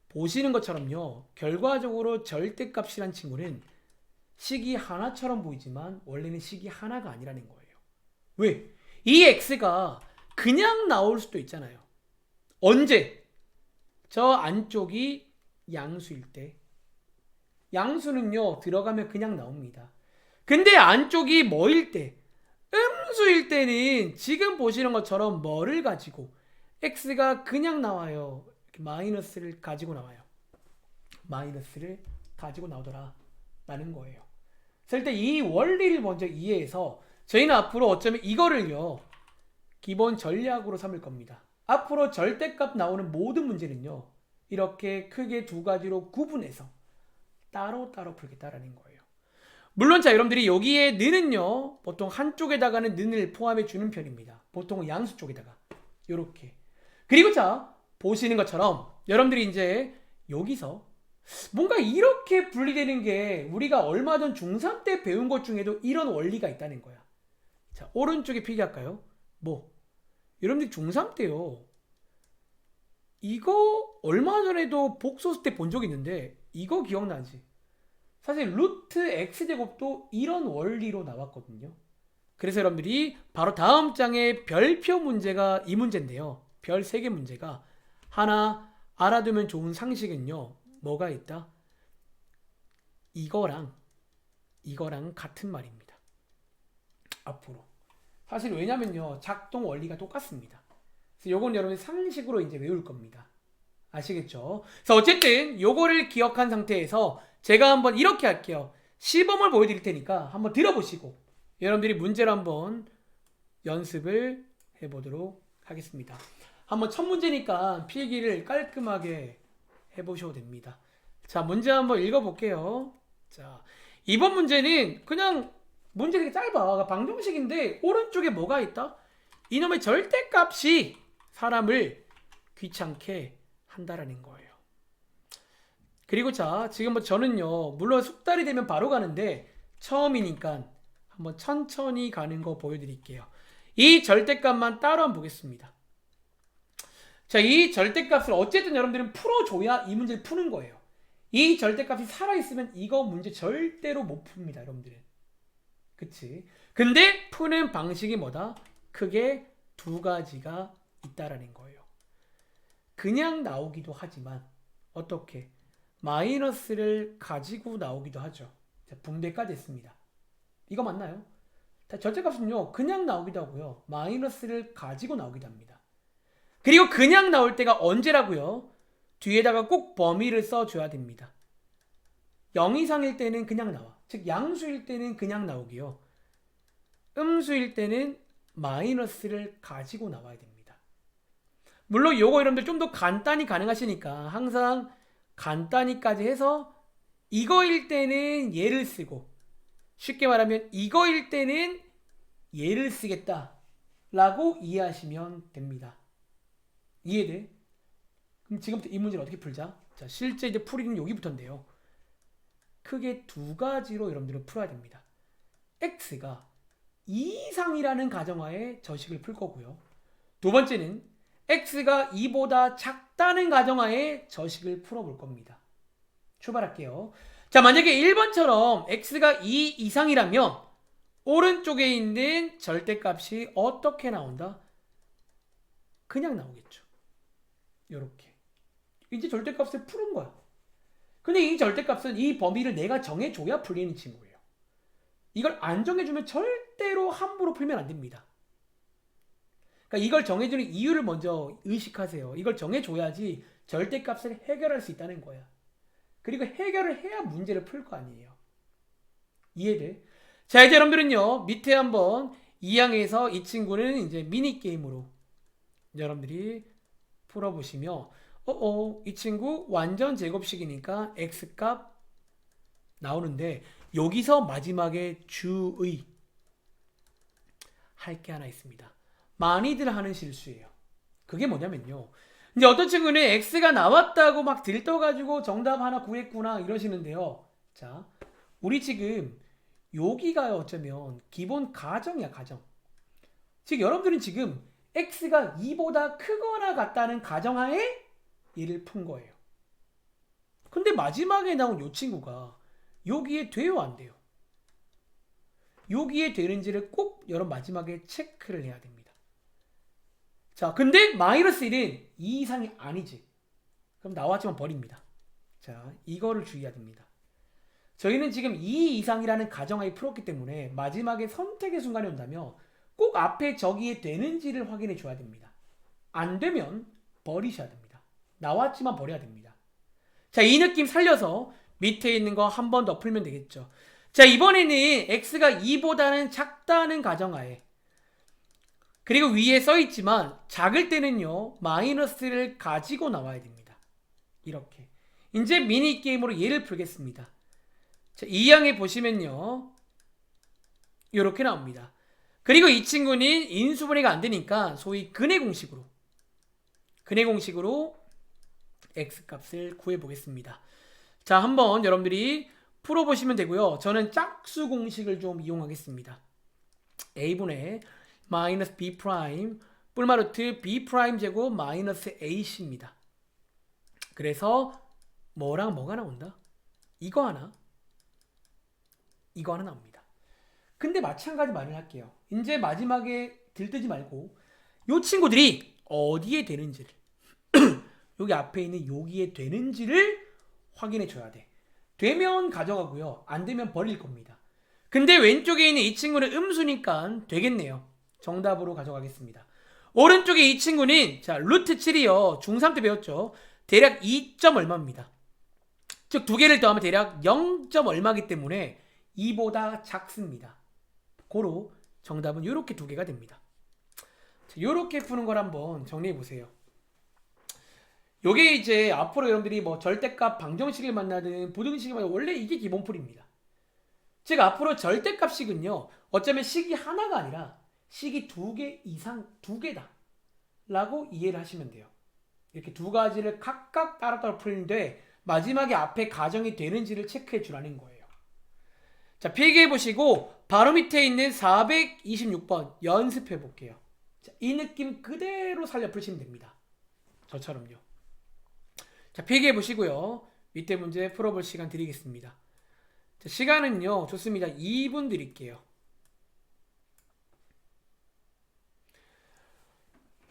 보시는 것처럼요 결과적으로 절대값이란 친구는 식이 하나처럼 보이지만 원래는 식이 하나가 아니라는 거예요. 왜? 이 x가 그냥 나올 수도 있잖아요. 언제? 저 안쪽이 양수일 때. 양수는요 들어가면 그냥 나옵니다. 근데 안쪽이 뭐일 때? 음수일 때는 지금 보시는 것처럼 뭐를 가지고 x가 그냥 나와요. 이렇게 마이너스를 가지고 나와요. 마이너스를 가지고 나오더라 라는 거예요. 그럴 때 이 원리를 먼저 이해해서 저희는 앞으로 어쩌면 이거를요 기본 전략으로 삼을 겁니다. 앞으로 절대값 나오는 모든 문제는요 이렇게 크게 두 가지로 구분해서 따로따로 풀겠다라는 거예요. 물론 자 여러분들이 여기에 는은요 보통 한쪽에다가는 는을 포함해 주는 편입니다. 보통은 양수 쪽에다가 요렇게. 그리고 자 보시는 것처럼 여러분들이 이제 여기서 뭔가 이렇게 분리되는 게 우리가 얼마 전 중3 때 배운 것 중에도 이런 원리가 있다는 거야. 자 오른쪽에 필기할까요? 뭐 여러분들 중3 때요 이거 얼마 전에도 복소수 때 본 적 있는데 이거 기억나지? 사실 루트 x제곱도 이런 원리로 나왔거든요. 그래서 여러분들이 바로 다음 장의 별표 문제가 이 문제인데요. 별 3개 문제가 하나 알아두면 좋은 상식은요. 뭐가 있다? 이거랑 같은 말입니다. 앞으로. 사실 왜냐면요. 작동 원리가 똑같습니다. 그래서 요건 여러분 상식으로 이제 외울 겁니다. 아시겠죠? 그래서 어쨌든 요거를 기억한 상태에서 제가 한번 이렇게 할게요. 시범을 보여드릴 테니까 한번 들어보시고 여러분들이 문제를 한번 연습을 해보도록 하겠습니다. 한번 첫 문제니까 필기를 깔끔하게 해보셔도 됩니다. 자, 문제 한번 읽어볼게요. 자, 이번 문제는 그냥 문제 되게 짧아. 방정식인데 오른쪽에 뭐가 있다? 이놈의 절대값이 사람을 귀찮게 한다라는 거예요. 그리고 자 지금 뭐 저는요 물론 숙달이 되면 바로 가는데 처음이니까 한번 천천히 가는 거 보여드릴게요. 이 절대값만 따로 한번 보겠습니다. 자, 이 절대값을 어쨌든 여러분들은 풀어줘야 이 문제를 푸는 거예요. 이 절대값이 살아있으면 이거 문제 절대로 못 풉니다 여러분들은. 그치? 근데 푸는 방식이 뭐다? 크게 두 가지가 있다라는 거예요. 그냥 나오기도 하지만 어떻게? 마이너스를 가지고 나오기도 하죠. 자, 분배까지 했습니다. 이거 맞나요? 절대값은요 그냥 나오기도 하고요 마이너스를 가지고 나오기도 합니다. 그리고 그냥 나올 때가 언제라고요? 뒤에다가 꼭 범위를 써줘야 됩니다. 0 이상일 때는 그냥 나와. 즉 양수일 때는 그냥 나오고요. 음수일 때는 마이너스를 가지고 나와야 됩니다. 물론 요거 여러분들 좀 더 간단히 가능하시니까 항상 간단히까지 해서 이거일 때는 얘를 쓰고 쉽게 말하면 이거일 때는 얘를 쓰겠다 라고 이해하시면 됩니다. 이해돼? 그럼 지금부터 이 문제를 어떻게 풀자? 자, 실제 이제 풀이는 여기부터인데요. 크게 두 가지로 여러분들은 풀어야 됩니다. x가 2 이상이라는 가정하에 저식을 풀 거고요. 두 번째는 x가 2보다 작다는 가정하에 저식을 풀어볼 겁니다. 출발할게요. 자, 만약에 1번처럼 x가 2 이상이라면 오른쪽에 있는 절대값이 어떻게 나온다? 그냥 나오겠죠. 요렇게. 이제 절대값을 푸는 거야. 근데 이 절대값은 이 범위를 내가 정해줘야 풀리는 친구예요. 이걸 안 정해주면 절대로 함부로 풀면 안 됩니다. 그러니까 이걸 정해주는 이유를 먼저 의식하세요. 이걸 정해줘야지 절대값을 해결할 수 있다는 거야. 그리고 해결을 해야 문제를 풀 거 아니에요. 이해돼? 자, 이제 여러분들은요 밑에 한번 2항에서 이 친구는 이제 미니게임으로 여러분들이 풀어보시면 이 친구 완전 제곱식이니까 x값 나오는데 여기서 마지막에 주의 할 게 하나 있습니다. 많이들 하는 실수예요. 그게 뭐냐면요. 이제 어떤 친구는 x가 나왔다고 막 들떠가지고 정답 하나 구했구나 이러시는데요. 자, 우리 지금 여기가 어쩌면 기본 가정이야, 가정. 즉 여러분들은 지금 x가 2보다 크거나 같다는 가정하에 얘를 푼 거예요. 근데 마지막에 나온 이 친구가 여기에 돼요, 안 돼요? 여기에 되는지를 꼭 여러분 마지막에 체크를 해야 됩니다. 자, 근데 마이너스 1은 2 이상이 아니지. 그럼 나왔지만 버립니다. 자, 이거를 주의해야 됩니다. 저희는 지금 2 이상이라는 가정하에 풀었기 때문에 마지막에 선택의 순간이 온다면 꼭 앞에 저기에 되는지를 확인해 줘야 됩니다. 안 되면 버리셔야 됩니다. 나왔지만 버려야 됩니다. 자, 이 느낌 살려서 밑에 있는 거 한 번 더 풀면 되겠죠. 자, 이번에는 x가 2보다는 작다는 가정하에 그리고 위에 써있지만 작을 때는요 마이너스를 가지고 나와야 됩니다. 이렇게 이제 미니게임으로 얘를 풀겠습니다. 자, 2항에 보시면요 이렇게 나옵니다. 그리고 이 친구는 인수분해가 안 되니까 소위 근해 공식으로 x값을 구해보겠습니다. 자, 한번 여러분들이 풀어보시면 되고요. 저는 짝수 공식을 좀 이용하겠습니다. a분의 마이너스 b 프라임 뿔마루트 b 프라임 제곱 마이너스 ac입니다. 그래서 뭐랑 뭐가 나온다? 이거 하나 나옵니다. 근데 마찬가지 말을 할게요. 이제 마지막에 들뜨지 말고 이 친구들이 어디에 되는지를 여기 앞에 있는 여기에 되는지를 확인해 줘야 돼. 되면 가져가고요. 안 되면 버릴 겁니다. 근데 왼쪽에 있는 이 친구는 음수니까 되겠네요. 정답으로 가져가겠습니다. 오른쪽에 이 친구는 자 루트 7이요. 중3 때 배웠죠. 대략 2점 얼마입니다. 즉 두 개를 더하면 대략 0점 얼마이기 때문에 2보다 작습니다. 고로 정답은 이렇게 두 개가 됩니다. 이렇게 푸는 걸 한번 정리해 보세요. 요게 이제 앞으로 여러분들이 뭐 절대값 방정식을 만나든 부등식을 만나든 원래 이게 기본풀입니다. 즉 앞으로 절대값식은요 어쩌면 식이 하나가 아니라 식이 2개 이상 2개다 라고 이해를 하시면 돼요. 이렇게 두 가지를 각각 따로따로 풀리는데 마지막에 앞에 가정이 되는지를 체크해 주라는 거예요. 자, 필기해 보시고 바로 밑에 있는 426번 연습해 볼게요. 자, 이 느낌 그대로 살려 풀시면 됩니다. 저처럼요. 자, 필기해 보시고요. 밑에 문제 풀어볼 시간 드리겠습니다. 자, 시간은요 좋습니다. 2분 드릴게요.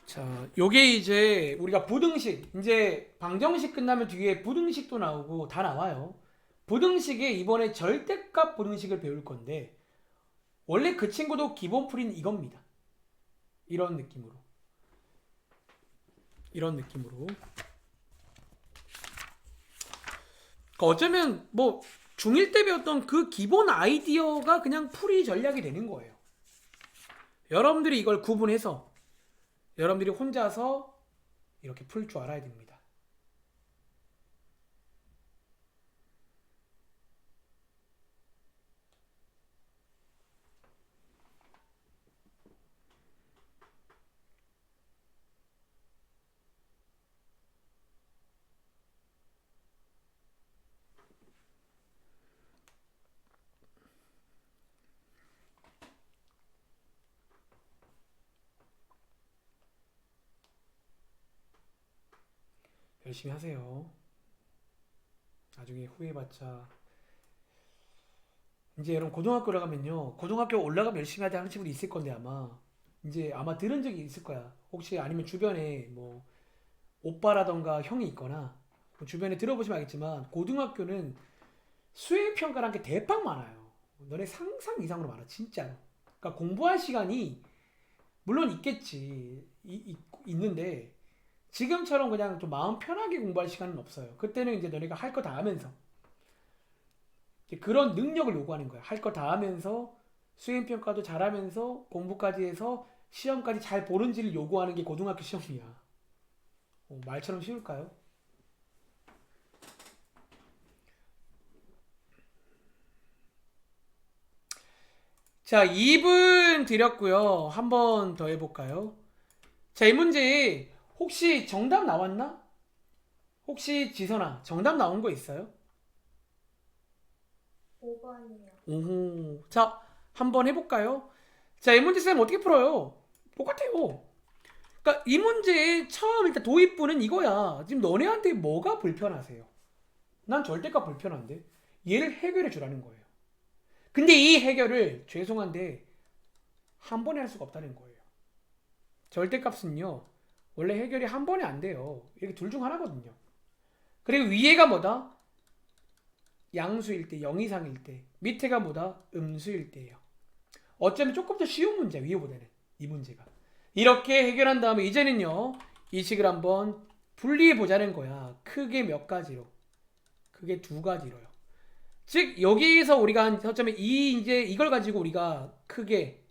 자, 요게 이제 우리가 부등식, 이제 방정식 끝나면 뒤에 부등식도 나오고 다 나와요. 부등식에 이번에 절대값 부등식을 배울 건데 원래 그 친구도 기본 풀이는 이겁니다. 이런 느낌으로. 그러니까 어쩌면 뭐 중1 때 배웠던 그 기본 아이디어가 그냥 풀이 전략이 되는 거예요. 여러분들이 이걸 구분해서 여러분들이 혼자서 이렇게 풀 줄 알아야 됩니다. 열심히 하세요. 나중에 후회해봤자 이제 여러분 고등학교를 가면요, 고등학교 올라가면 열심히 하자 하는 친구도 있을 건데 아마 들은 적이 있을 거야. 혹시 아니면 주변에 뭐 오빠라던가 형이 있거나 뭐 주변에 들어보시면 알겠지만 고등학교는 수행평가라는 게 대빵 많아요. 너네 상상 이상으로 많아 진짜로. 그러니까 공부할 시간이 물론 있겠지, 있는데 지금처럼 그냥 좀 마음 편하게 공부할 시간은 없어요. 그때는 이제 너네가 할 거 다 하면서 이제 그런 능력을 요구하는 거야. 할 거 다 하면서 수행평가도 잘하면서 공부까지 해서 시험까지 잘 보는지를 요구하는 게 고등학교 시험이야. 말처럼 쉬울까요? 자, 2분 드렸고요. 한 번 더 해볼까요? 자, 이 문제 혹시 정답 나왔나? 혹시 지선아 정답 나온 거 있어요? 5번이요. 오호. 자, 한번 해볼까요? 자, 이 문제 쌤 어떻게 풀어요? 똑같아요. 그러니까 이 문제 처음 일단 도입부는 이거야. 지금 너네한테 뭐가 불편하세요? 난 절대값 불편한데 얘를 해결해 주라는 거예요. 근데 이 해결을 죄송한데 한 번에 할 수가 없다는 거예요. 절대값은요 원래 해결이 한 번에 안 돼요. 이렇게 둘 중 하나거든요. 그리고 위에가 뭐다? 양수일 때, 0 이상일 때, 밑에가 뭐다? 음수일 때예요. 어쩌면 조금 더 쉬운 문제, 위에보다는 이 문제가. 이렇게 해결한 다음에 이제는요 이 식을 한번 분리해 보자는 거야. 크게 몇 가지로, 크게 두 가지로요. 즉 여기에서 우리가 한 저점에 이제 이걸 가지고 우리가 크게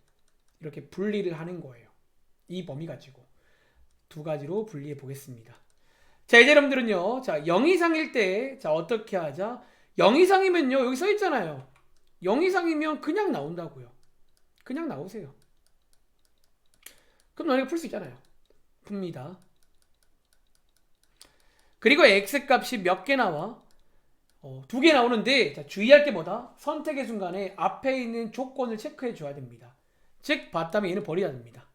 이렇게 분리를 하는 거예요. 이 범위 가지고 두 가지로 분리해 보겠습니다. 자, 이제 여러분들은요, 자 0 이상일 때, 자 어떻게 하자? 0 이상이면요 여기 써 있잖아요. 0 이상이면 그냥 나온다고요. 그냥 나오세요. 그럼 너네가 풀 수 있잖아요. 풉니다. 그리고 x값이 몇 개 나와? 두 개 나오는데, 자, 주의할 게 뭐다? 선택의 순간에 앞에 있는 조건을 체크해 줘야 됩니다. 즉 봤다면 얘는 버려야 됩니다.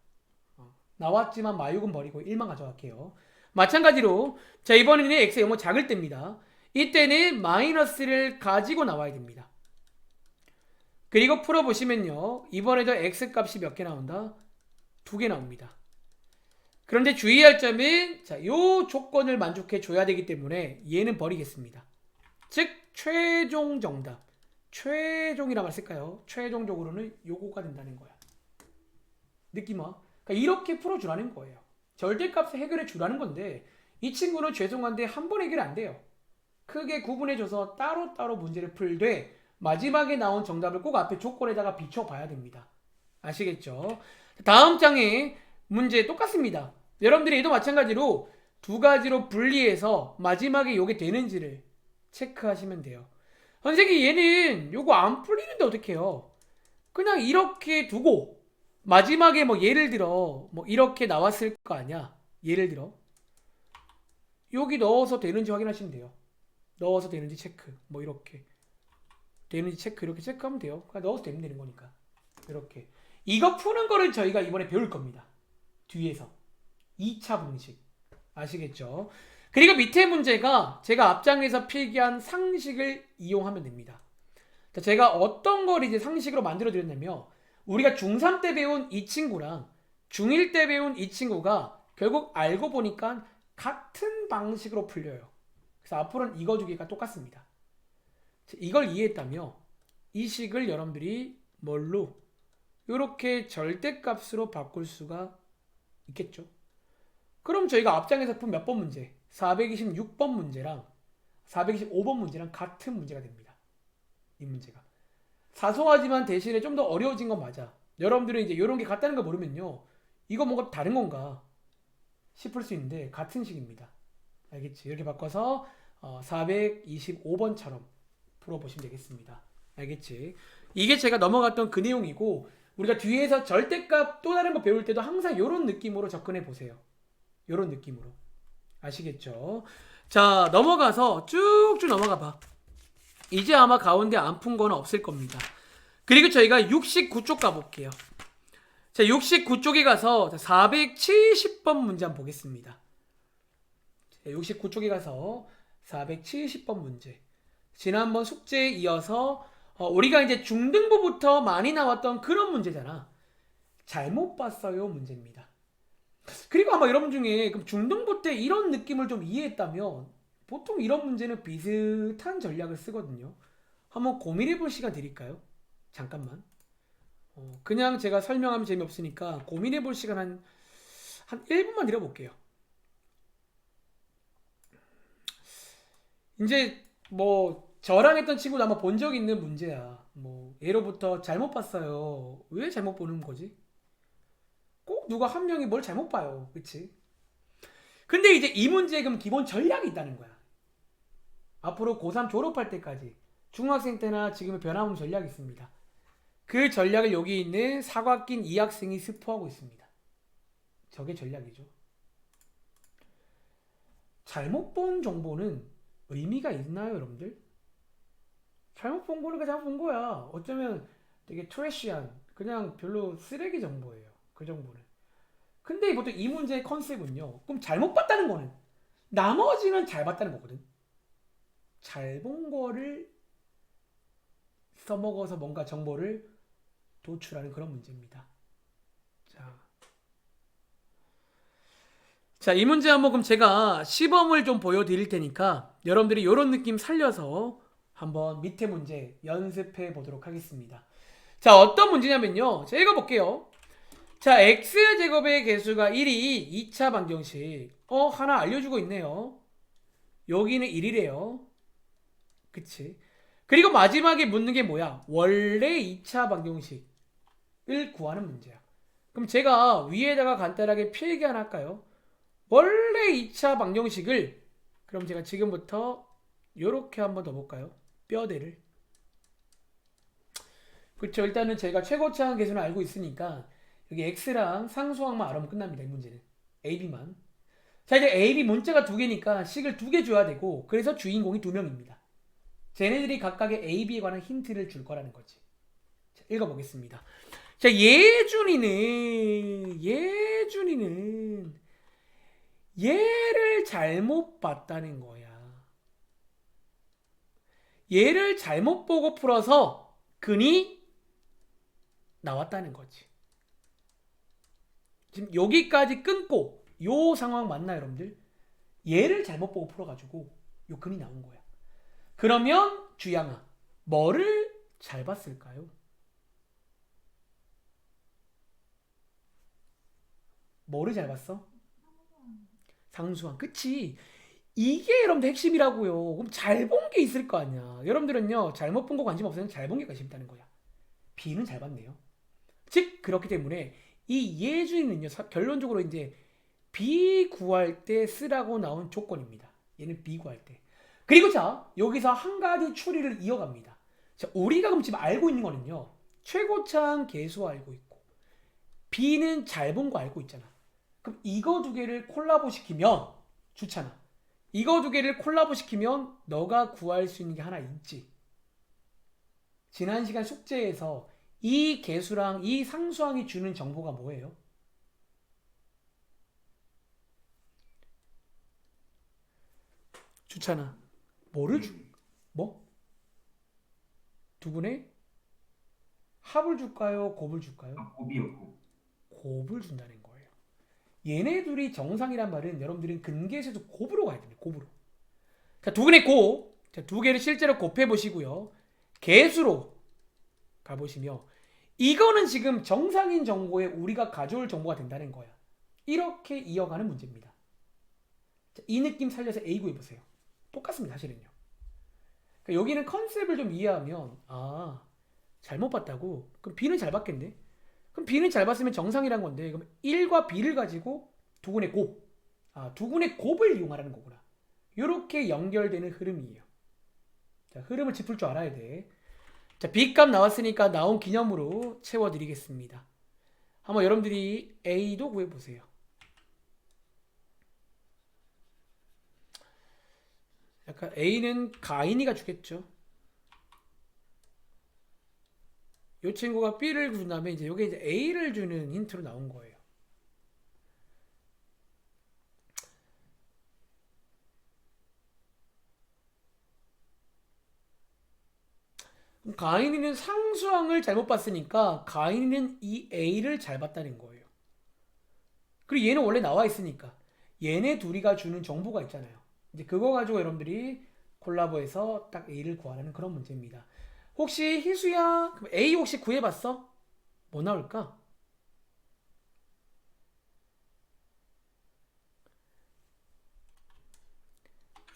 나왔지만 마육은 버리고 1만 가져갈게요. 마찬가지로 자 이번에는 x의 영어 작을 때입니다. 이때는 마이너스를 가지고 나와야 됩니다. 그리고 풀어보시면요 이번에도 x값이 몇 개 나온다? 2개 나옵니다. 그런데 주의할 점은 자, 요 조건을 만족해 줘야 되기 때문에 얘는 버리겠습니다. 즉 최종 정답, 최종이라 말 쓸까요? 최종적으로는 요거가 된다는 거야. 느낌 와? 그러니까 이렇게 풀어주라는 거예요. 절대값을 해결해 주라는 건데 이 친구는 죄송한데 한 번 해결이 안 돼요. 크게 구분해줘서 따로따로 문제를 풀되 마지막에 나온 정답을 꼭 앞에 조건에다가 비춰봐야 됩니다. 아시겠죠? 다음 장에 문제 똑같습니다. 여러분들이 얘도 마찬가지로 두 가지로 분리해서 마지막에 요게 되는지를 체크하시면 돼요. 선생님 얘는 요거 안 풀리는데 어떡해요? 그냥 이렇게 두고 마지막에 뭐 예를 들어 뭐 이렇게 나왔을 거 아니야. 예를 들어 여기 넣어서 되는지 확인하시면 돼요. 넣어서 되는지 체크. 뭐 이렇게 되는지 체크, 이렇게 체크하면 돼요. 그냥 넣어서 되면 되는 거니까. 이렇게 이거 푸는 거를 저희가 이번에 배울 겁니다. 뒤에서 2차 방식 아시겠죠? 그리고 밑에 문제가 제가 앞장에서 필기한 상식을 이용하면 됩니다. 자, 제가 어떤 걸 이제 상식으로 만들어 드렸냐면 우리가 중3 때 배운 이 친구랑 중1 때 배운 이 친구가 결국 알고 보니까 같은 방식으로 풀려요. 그래서 앞으로는 이거 주기가 똑같습니다. 이걸 이해했다며 이 식을 여러분들이 뭘로 이렇게 절대값으로 바꿀 수가 있겠죠. 그럼 저희가 앞장에서 푼 몇 번 문제? 426번 문제랑 425번 문제랑 같은 문제가 됩니다. 이 문제가. 사소하지만 대신에 좀 더 어려워진 건 맞아. 여러분들은 이제 이런 게 같다는 걸 모르면요. 이거 뭔가 다른 건가 싶을 수 있는데 같은 식입니다. 알겠지? 이렇게 바꿔서 425번처럼 풀어보시면 되겠습니다. 알겠지? 이게 제가 넘어갔던 그 내용이고 우리가 뒤에서 절대값 또 다른 거 배울 때도 항상 이런 느낌으로 접근해 보세요. 이런 느낌으로. 아시겠죠? 자, 넘어가서 쭉쭉 넘어가 봐. 이제 아마 가운데 안 푼 거는 없을 겁니다. 그리고 저희가 69쪽 가볼게요. 자, 69쪽에 가서 470번 문제 한번 보겠습니다. 69쪽에 가서 470번 문제. 지난번 숙제에 이어서 우리가 이제 중등부부터 많이 나왔던 그런 문제잖아. 잘못 봤어요 문제입니다. 그리고 아마 여러분 중에 그럼 중등부 때 이런 느낌을 좀 이해했다면 보통 이런 문제는 비슷한 전략을 쓰거든요. 한번 고민해 볼 시간 드릴까요? 잠깐만. 그냥 제가 설명하면 재미없으니까 고민해 볼 시간 한 1분만 드려볼게요. 이제 뭐 저랑 했던 친구도 아마 본 적 있는 문제야. 뭐 예로부터 잘못 봤어요. 왜 잘못 보는 거지? 꼭 누가 한 명이 뭘 잘못 봐요. 그치? 근데 이제 이 문제에 그럼 기본 전략이 있다는 거야. 앞으로 고3 졸업할 때까지 중학생 때나 지금의 변함없는 전략이 있습니다. 그 전략을 여기 있는 사과 낀 이 학생이 스포하고 있습니다. 저게 전략이죠. 잘못 본 정보는 의미가 있나요, 여러분들? 잘못 본 거는 그냥 잘못 본 거야. 어쩌면 되게 트래시한 그냥 별로 쓰레기 정보예요. 그 정보는. 근데 보통 이 문제의 컨셉은요. 그럼 잘못 봤다는 거는 나머지는 잘 봤다는 거거든. 잘 본 거를 써먹어서 뭔가 정보를 도출하는 그런 문제입니다. 자, 이 문제 한번 그럼 제가 시범을 좀 보여드릴 테니까 여러분들이 이런 느낌 살려서 한번 밑에 문제 연습해 보도록 하겠습니다. 자, 어떤 문제냐면요. 자, 읽어볼게요. 자, x제곱의 개수가 1이 2차 방정식. 하나 알려주고 있네요. 여기는 1이래요. 그치? 그리고 마지막에 묻는 게 뭐야? 원래 2차 방정식을 구하는 문제야. 그럼 제가 위에다가 간단하게 필기 하나 할까요? 원래 2차 방정식을 그럼 제가 지금부터 요렇게 한번 더 볼까요? 뼈대를. 그렇죠. 일단은 제가 최고차항 계수는 알고 있으니까 여기 x랑 상수항만 알아보면 끝납니다. 이 문제는. ab만. 자, 이제 ab 문자가 두 개니까 식을 두 개 줘야 되고 그래서 주인공이 두 명입니다. 쟤네들이 각각의 ab에 관한 힌트를 줄 거라는 거지. 자, 읽어보겠습니다. 자, 예준이는 얘를 잘못 봤다는 거야. 얘를 잘못 보고 풀어서 근이 나왔다는 거지. 지금 여기까지 끊고 요 상황 맞나요, 여러분들? 얘를 잘못 보고 풀어가지고 요 근이 나온 거야. 그러면 주양아, 뭐를 잘 봤을까요? 뭐를 잘 봤어? 상수항. 그치? 이게 여러분들 핵심이라고요. 그럼 잘 본 게 있을 거 아니야. 여러분들은요, 잘못 본 거 관심 없으면 잘 본 게 관심 있다는 거야. B는 잘 봤네요. 즉, 그렇기 때문에 이 예준이는요, 결론적으로 이제 B 구할 때 쓰라고 나온 조건입니다. 얘는 B 구할 때. 그리고 자, 여기서 한 가지 추리를 이어갑니다. 자, 우리가 그럼 지금 알고 있는 거는요, 최고차항 계수 알고 있고, B는 잘 본 거 알고 있잖아. 그럼 이거 두 개를 콜라보 시키면 좋잖아. 이거 두 개를 콜라보 시키면 너가 구할 수 있는 게 하나 있지. 지난 시간 숙제에서 이 개수랑 이 상수항이 주는 정보가 뭐예요? 좋잖아. 뭐를 뭐? 두 분의 합을 줄까요? 곱을 줄까요? 곱이요. 곱을 준다는 거예요. 얘네 둘이 정상이란 말은 여러분들은 근계에서도 곱으로 가야 됩니다. 곱으로. 자, 두 분의 곱. 자, 두 개를 실제로 곱해 보시고요. 개수로 가보시며 이거는 지금 정상인 정보에 우리가 가져올 정보가 된다는 거야. 이렇게 이어가는 문제입니다. 자, 이 느낌 살려서 A 구해보세요. 똑같습니다, 사실은요. 그러니까 여기는 컨셉을 좀 이해하면, 아, 잘못 봤다고? 그럼 B는 잘 봤겠네? 그럼 B는 잘 봤으면 정상이란 건데, 그럼 1과 B를 가지고 두군의 곱, 두군의 곱을 이용하라는 거구나. 이렇게 연결되는 흐름이에요. 자, 흐름을 짚을 줄 알아야 돼. 자, B값 나왔으니까 나온 기념으로 채워드리겠습니다. 한번 여러분들이 A도 구해보세요. 약간 A는 가인이가 주겠죠. 이 친구가 B를 준 다음에 이제 이게 이제 A를 주는 힌트로 나온 거예요. 가인이는 상수항을 잘못 봤으니까 가인이는 이 A를 잘 봤다는 거예요. 그리고 얘는 원래 나와 있으니까 얘네 둘이가 주는 정보가 있잖아요. 이제 그거 가지고 여러분들이 콜라보해서 딱 A를 구하라는 그런 문제입니다. 혹시 희수야, 그럼 A 혹시 구해봤어? 뭐 나올까?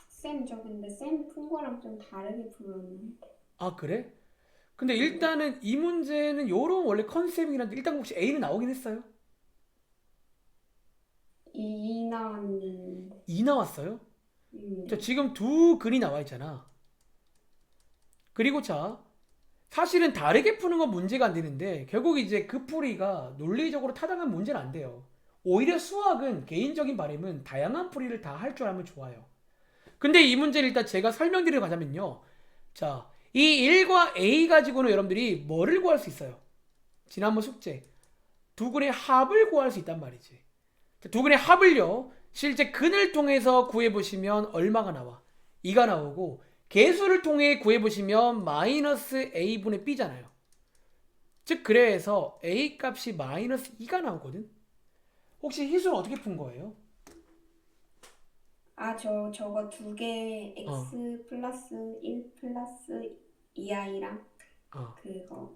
쌤, 저 근데 쌤 푼 거랑 좀 다르게 풀었네. 아, 그래? 근데 일단은 이 문제는 요런 원래 컨셉이긴 한데 일단 혹시 A는 나오긴 했어요? 2 나왔는데. 2 나왔어요? 자, 네. 지금 두 글이 나와 있잖아. 그리고 자, 사실은 다르게 푸는 건 문제가 안 되는데 결국 이제 그 풀이가 논리적으로 타당한 문제는 안 돼요. 오히려 수학은 개인적인 바람은 다양한 풀이를 다 할 줄 알면 좋아요. 근데 이 문제를 일단 제가 설명드리러 가자면요. 자, 이 1과 A 가지고는 여러분들이 뭐를 구할 수 있어요? 지난번 숙제. 두 근의 합을 구할 수 있단 말이지. 자, 두 근의 합을요. 실제 근을 통해서 구해보시면 얼마가 나와? 2가 나오고 개수를 통해 구해보시면 마이너스 A분의 B잖아요. 즉 그래서 A 값이 마이너스 2가 나오거든. 혹시 희수는 어떻게 푼 거예요? 아, 저거 두 개 어, x 플러스 1 플러스 2i랑 어. 그거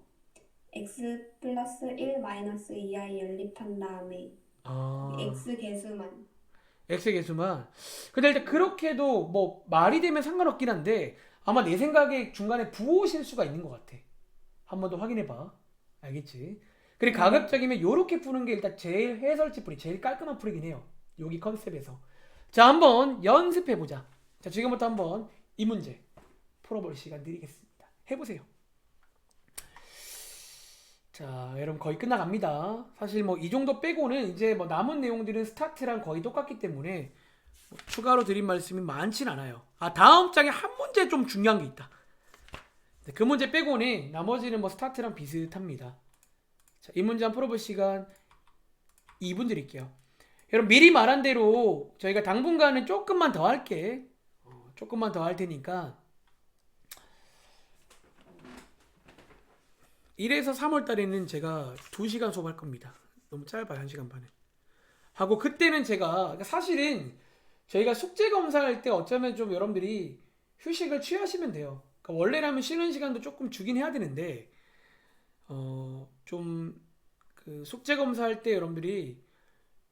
x 플러스 1 마이너스 2i 연립한 다음에 아, x 개수만. X의 개수만. 근데 일단 그렇게도 뭐 말이 되면 상관없긴 한데 아마 내 생각에 중간에 부호 실수가 있는 것 같아. 한 번 더 확인해봐. 알겠지? 그리고 가급적이면 요렇게 푸는 게 일단 제일 해설지 풀이, 제일 깔끔한 풀이긴 해요. 여기 컨셉에서. 자, 한번 연습해보자. 자, 지금부터 한번 이 문제 풀어볼 시간 드리겠습니다. 해보세요. 자, 여러분 거의 끝나갑니다. 사실 뭐 이 정도 빼고는 이제 뭐 남은 내용들은 스타트랑 거의 똑같기 때문에 뭐 추가로 드린 말씀이 많진 않아요. 아, 다음 장에 한 문제 좀 중요한 게 있다. 네, 그 문제 빼고는 나머지는 뭐 스타트랑 비슷합니다. 자, 이 문제 한번 풀어볼 시간 2분 드릴게요. 여러분 미리 말한 대로 저희가 당분간은 조금만 더 할게. 조금만 더 할 테니까 1에서 3월 달에는 제가 2시간 수업할 겁니다. 너무 짧아요. 1시간 반에. 하고 그때는 제가 그러니까 사실은 저희가 숙제 검사할 때 어쩌면 좀 여러분들이 휴식을 취하시면 돼요. 그러니까 원래라면 쉬는 시간도 조금 주긴 해야 되는데 좀 그 숙제 검사할 때 여러분들이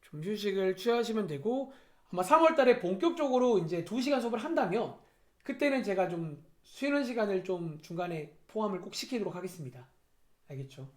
좀 휴식을 취하시면 되고 아마 3월 달에 본격적으로 이제 2시간 수업을 한다면 그때는 제가 좀 쉬는 시간을 좀 중간에 포함을 꼭 시키도록 하겠습니다. 알겠죠?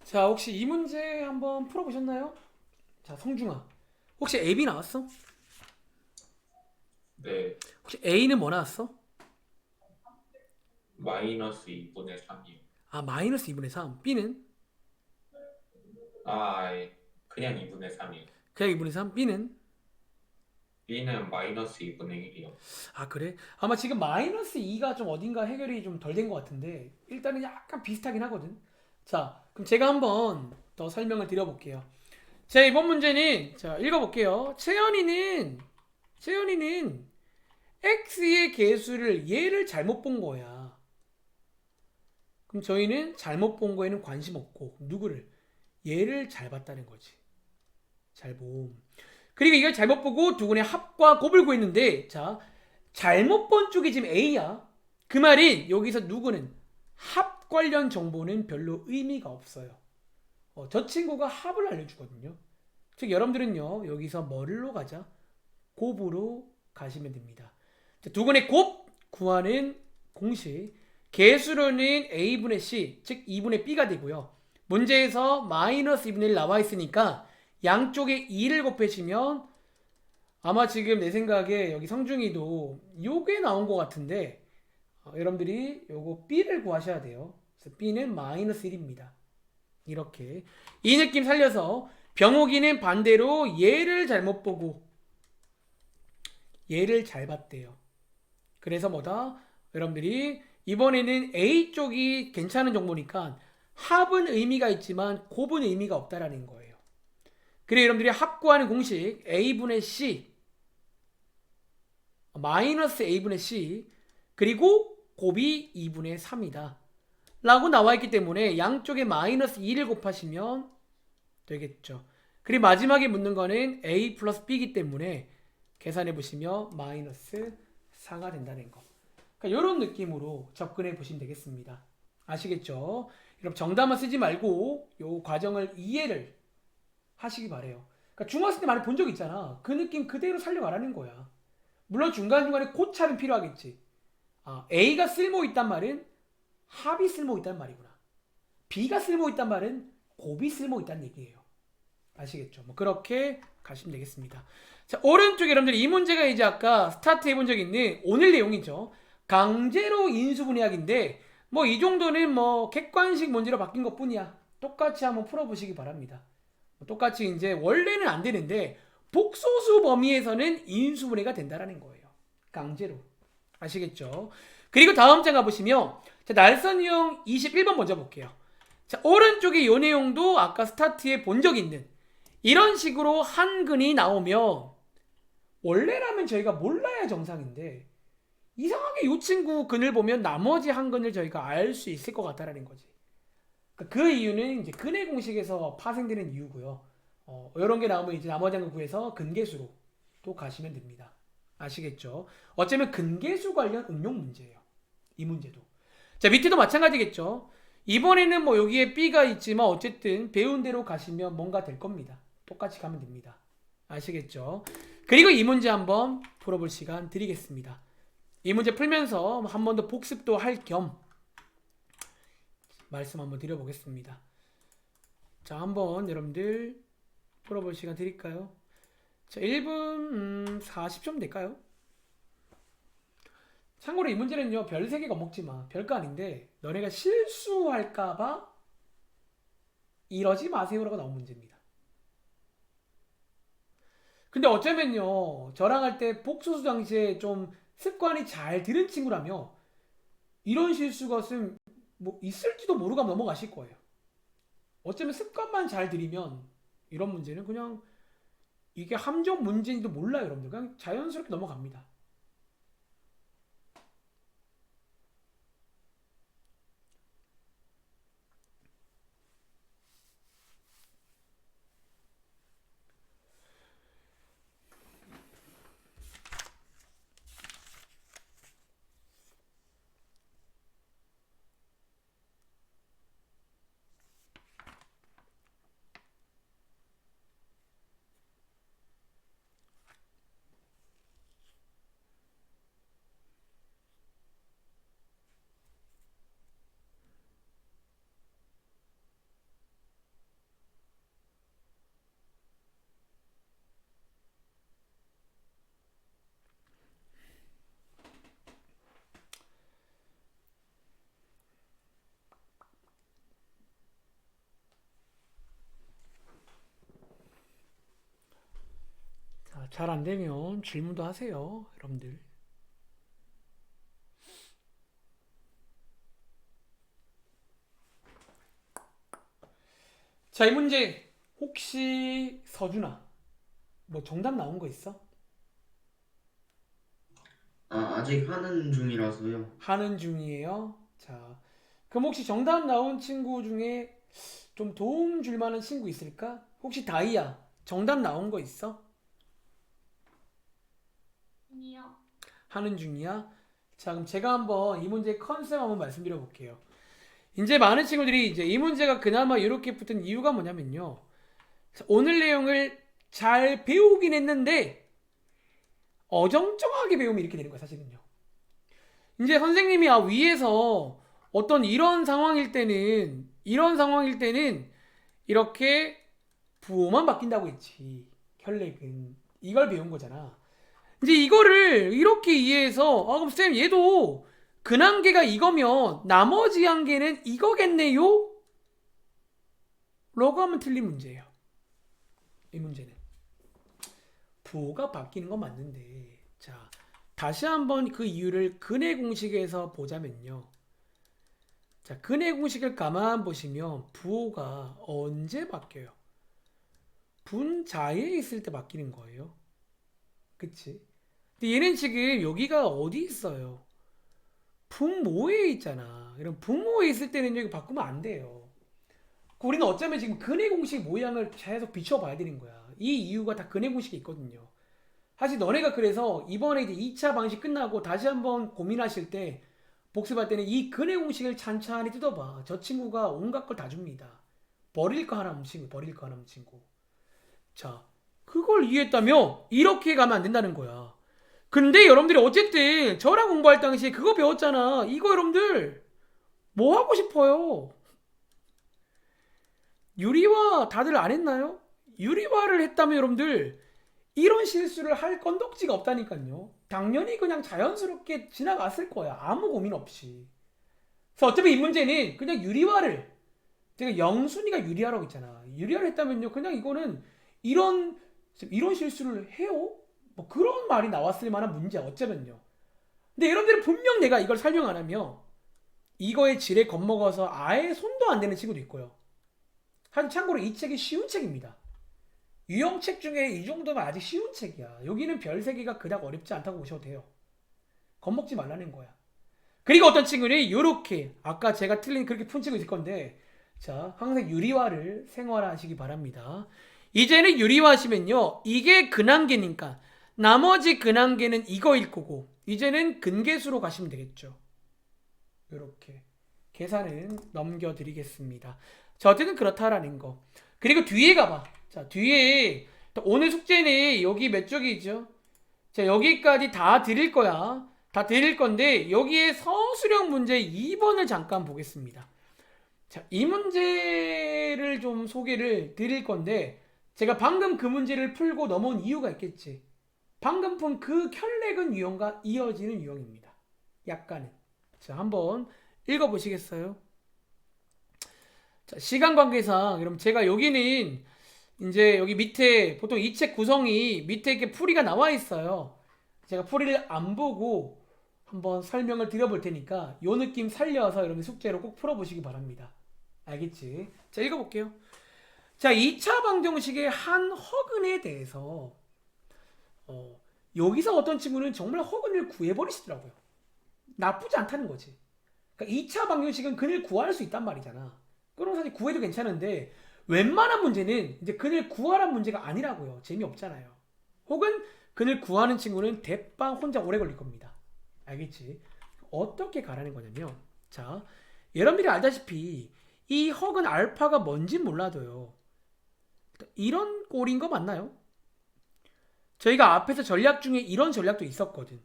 자, 혹시 이 문제 한번 풀어보셨나요? 자, 성중아. 혹시 AB 나왔어? 네, 혹시 A는 뭐 나왔어? 마이너스 2분의 3이요. 아, 마이너스 2분의 3. B는? 예. 그냥 2분의 3이요. 그냥 2분의 3. B는? B는 마이너스 2분의 1이요. 아, 그래? 아마 지금 마이너스 2가 좀 어딘가 해결이 좀 덜 된 것 같은데 일단은 약간 비슷하긴 하거든. 자, 그럼 제가 한번 더 설명을 드려볼게요. 자, 이번 문제는 자, 읽어볼게요. 채연이는 x의 개수를 얘를 잘못 본 거야. 그럼 저희는 잘못 본 거에는 관심 없고 누구를? 얘를 잘 봤다는 거지. 잘 봄. 그리고 이걸 잘못 보고 두 군의 합과 곱을 구했는데 자, 잘못 본 쪽이 지금 A야. 그 말은 여기서 누구는 합 관련 정보는 별로 의미가 없어요. 저 친구가 합을 알려주거든요. 즉 여러분들은요 여기서 뭐로 가자? 곱으로 가시면 됩니다. 자, 두 군의 곱 구하는 공식 개수로는 A분의 C 즉 2분의 B가 되고요. 문제에서 마이너스 2분의 1 나와 있으니까 양쪽에 2를 곱해주면 아마 지금 내 생각에 여기 성중이도 요게 나온 것 같은데 여러분들이 요거 B를 구하셔야 돼요. 그래서 B는 마이너스 1입니다. 이렇게 이 느낌 살려서 병옥이는 반대로 얘를 잘못 보고 얘를 잘 봤대요. 그래서 뭐다? 여러분들이 이번에는 A 쪽이 괜찮은 정보니까 합은 의미가 있지만 곱은 의미가 없다라는 거예요. 그리고 여러분들이 합구하는 공식 A분의 C 마이너스 A분의 C 그리고 곱이 2분의 3이다 라고 나와있기 때문에 양쪽에 마이너스 2를 곱하시면 되겠죠. 그리고 마지막에 묻는 거는 A 플러스 B이기 때문에 계산해 보시면 마이너스 4가 된다는 거. 그러니까 이런 느낌으로 접근해 보시면 되겠습니다. 아시겠죠? 여러분 정답만 쓰지 말고 이 과정을 이해를 하시기 바래요. 그러니까 중학생 때 많이 본 적 있잖아. 그 느낌 그대로 살려가라는 거야. 물론 중간중간에 고찰은 필요하겠지. A가 쓸모 있단 말은 합이 쓸모 있다는 말이구나. B가 쓸모 있단 말은 곱이 쓸모 있다는 얘기예요. 아시겠죠? 뭐 그렇게 가시면 되겠습니다. 자, 오른쪽에 여러분들 이 문제가 이제 아까 스타트 해본 적 있는 오늘 내용이죠. 강제로 인수분해하기인데 뭐 이 정도는 뭐 객관식 문제로 바뀐 것 뿐이야. 똑같이 한번 풀어보시기 바랍니다. 똑같이 이제 원래는 안 되는데 복소수 범위에서는 인수분해가 된다라는 거예요. 강제로. 아시겠죠? 그리고 다음 장 가보시면 자, 날선 유형 21번 먼저 볼게요. 자, 오른쪽에 이 내용도 아까 스타트에 본 적 있는 이런 식으로 한 근이 나오면 원래라면 저희가 몰라야 정상인데 이상하게 이 친구 근을 보면 나머지 한 근을 저희가 알 수 있을 것 같다라는 거지. 그 이유는 이제 근의 공식에서 파생되는 이유고요. 이런 게 나오면 이제 나머지 한 근 구해서 근계수로 또 가시면 됩니다. 아시겠죠? 어쩌면 근계수 관련 응용 문제예요. 이 문제도. 자, 밑에도 마찬가지겠죠. 이번에는 뭐 여기에 B가 있지만 어쨌든 배운 대로 가시면 뭔가 될 겁니다. 똑같이 가면 됩니다. 아시겠죠? 그리고 이 문제 한번 풀어볼 시간 드리겠습니다. 이 문제 풀면서 한 번 더 복습도 할 겸 말씀 한번 드려보겠습니다. 자, 한번 여러분들 풀어볼 시간 드릴까요? 자, 1분 40점 될까요? 참고로 이 문제는요 별 3개 겁먹지 마. 별거 아닌데 너네가 실수할까봐 이러지 마세요라고 나온 문제입니다. 근데 어쩌면요 저랑 할 때 복소수 당시에 좀 습관이 잘 들은 친구라면 이런 실수가 뭐 있을지도 모르고 넘어가실 거예요. 어쩌면 습관만 잘 들이면 이런 문제는 그냥 이게 함정 문제인지도 몰라요. 여러분들 그냥 자연스럽게 넘어갑니다. 자, 잘 안 되면 질문도 하세요, 여러분들. 자, 이 문제 혹시 서준아 뭐 정답 나온 거 있어? 아직 하는 중이라서요. 하는 중이에요. 자, 그럼 혹시 정답 나온 친구 중에 좀 도움 줄 만한 친구 있을까? 혹시 다이아 정답 나온 거 있어? 아니요. 하는 중이야? 자, 그럼 제가 한번 이 문제의 컨셉 한번 말씀드려 볼게요. 이제 많은 친구들이 이제 이 문제가 그나마 이렇게 붙은 이유가 뭐냐면요. 자, 오늘 내용을 잘 배우긴 했는데 어정쩡하게 배우면 이렇게 되는 거야, 사실은요. 이제 선생님이 위에서 어떤 이런 상황일 때는 이렇게 부호만 바뀐다고 했지. 혈렉은 이걸 배운 거잖아. 이제 이거를 이렇게 이해해서 그럼 쌤 얘도 근한계가 이거면 나머지 한계는 이거겠네요? 라고 하면 틀린 문제예요. 이 문제는 부호가 바뀌는 건 맞는데, 자, 다시 한번 그 이유를 근해 공식에서 보자면요. 자, 근해 공식을 가만 보시면 부호가 언제 바뀌어요? 분자에 있을 때 바뀌는 거예요. 그치? 근데 얘는 지금 여기가 어디 있어요? 분모에 있잖아. 그럼 분모에 있을 때는 여기 바꾸면 안 돼요. 우리는 어쩌면 지금 근해 공식 모양을 계속 비춰봐야 되는 거야. 이 이유가 다 근해 공식이 있거든요. 사실 너네가 그래서 이번에 이제 2차 방식 끝나고 다시 한번 고민하실 때 복습할 때는 이 근해 공식을 찬찬히 뜯어봐. 저 친구가 온갖 걸 다 줍니다. 버릴 거 하나 없는 친구, 버릴 거 하나 없는 친구. 자, 그걸 이해했다며 이렇게 가면 안 된다는 거야. 근데 여러분들이 어쨌든 저랑 공부할 당시에 그거 배웠잖아. 이거 여러분들 뭐 하고 싶어요? 유리화 다들 안 했나요? 유리화를 했다면 여러분들 이런 실수를 할 건덕지가 없다니까요. 당연히 그냥 자연스럽게 지나갔을 거야. 아무 고민 없이. 그래서 어차피 이 문제는 그냥 유리화를, 제가 영순이가 유리화라고 있잖아. 유리화를 했다면요. 그냥 이거는 이런 실수를 해요? 뭐 그런 말이 나왔을 만한 문제야. 어쩌면요. 근데 여러분들은 분명 내가 이걸 설명 안 하면 이거의 질에 겁먹어서 아예 손도 안 대는 친구도 있고요. 사실 참고로 이 책이 쉬운 책입니다. 유형책 중에 이 정도면 아직 쉬운 책이야. 여기는 별 3개가 그닥 어렵지 않다고 보셔도 돼요. 겁먹지 말라는 거야. 그리고 어떤 친구는 이렇게 아까 제가 틀린 그렇게 푼 친구 있을 건데, 자, 항상 유리화를 생활하시기 바랍니다. 이제는 유리화하시면요, 이게 근한계니까 나머지 근한계는 이거일 거고, 이제는 근계수로 가시면 되겠죠. 이렇게 계산은 넘겨드리겠습니다. 자, 어쨌든 그렇다라는 거. 그리고 뒤에 가봐. 자, 뒤에 오늘 숙제는 여기 몇 쪽이죠? 자, 여기까지 다 드릴 거야. 다 드릴 건데 여기에 서술형 문제 2번을 잠깐 보겠습니다. 자, 이 문제를 좀 소개를 드릴 건데 제가 방금 그 문제를 풀고 넘어온 이유가 있겠지. 방금 푼 그 혈렉은 유형과 이어지는 유형입니다. 약간은. 자, 한번 읽어보시겠어요? 자, 시간 관계상 그럼 제가 여기는 이제 여기 밑에 보통 이 책 구성이 밑에 이렇게 풀이가 나와 있어요. 제가 풀이를 안 보고 한번 설명을 드려볼 테니까 요 느낌 살려서 여러분 숙제로 꼭 풀어보시기 바랍니다. 알겠지? 자, 읽어볼게요. 자, 2차 방정식의 한 허근에 대해서 여기서 어떤 친구는 정말 허근을 구해버리시더라고요. 나쁘지 않다는 거지. 그러니까 2차 방정식은 근을 구할 수 있단 말이잖아. 그럼 사실 구해도 괜찮은데 웬만한 문제는 이제 근을 구하란 문제가 아니라고요. 재미없잖아요. 혹은 근을 구하는 친구는 대빵 혼자 오래 걸릴 겁니다. 알겠지? 어떻게 가라는 거냐면, 자, 여러분들이 알다시피 이 허근 알파가 뭔진 몰라도요. 이런 꼴인 거 맞나요? 저희가 앞에서 전략 중에 이런 전략도 있었거든.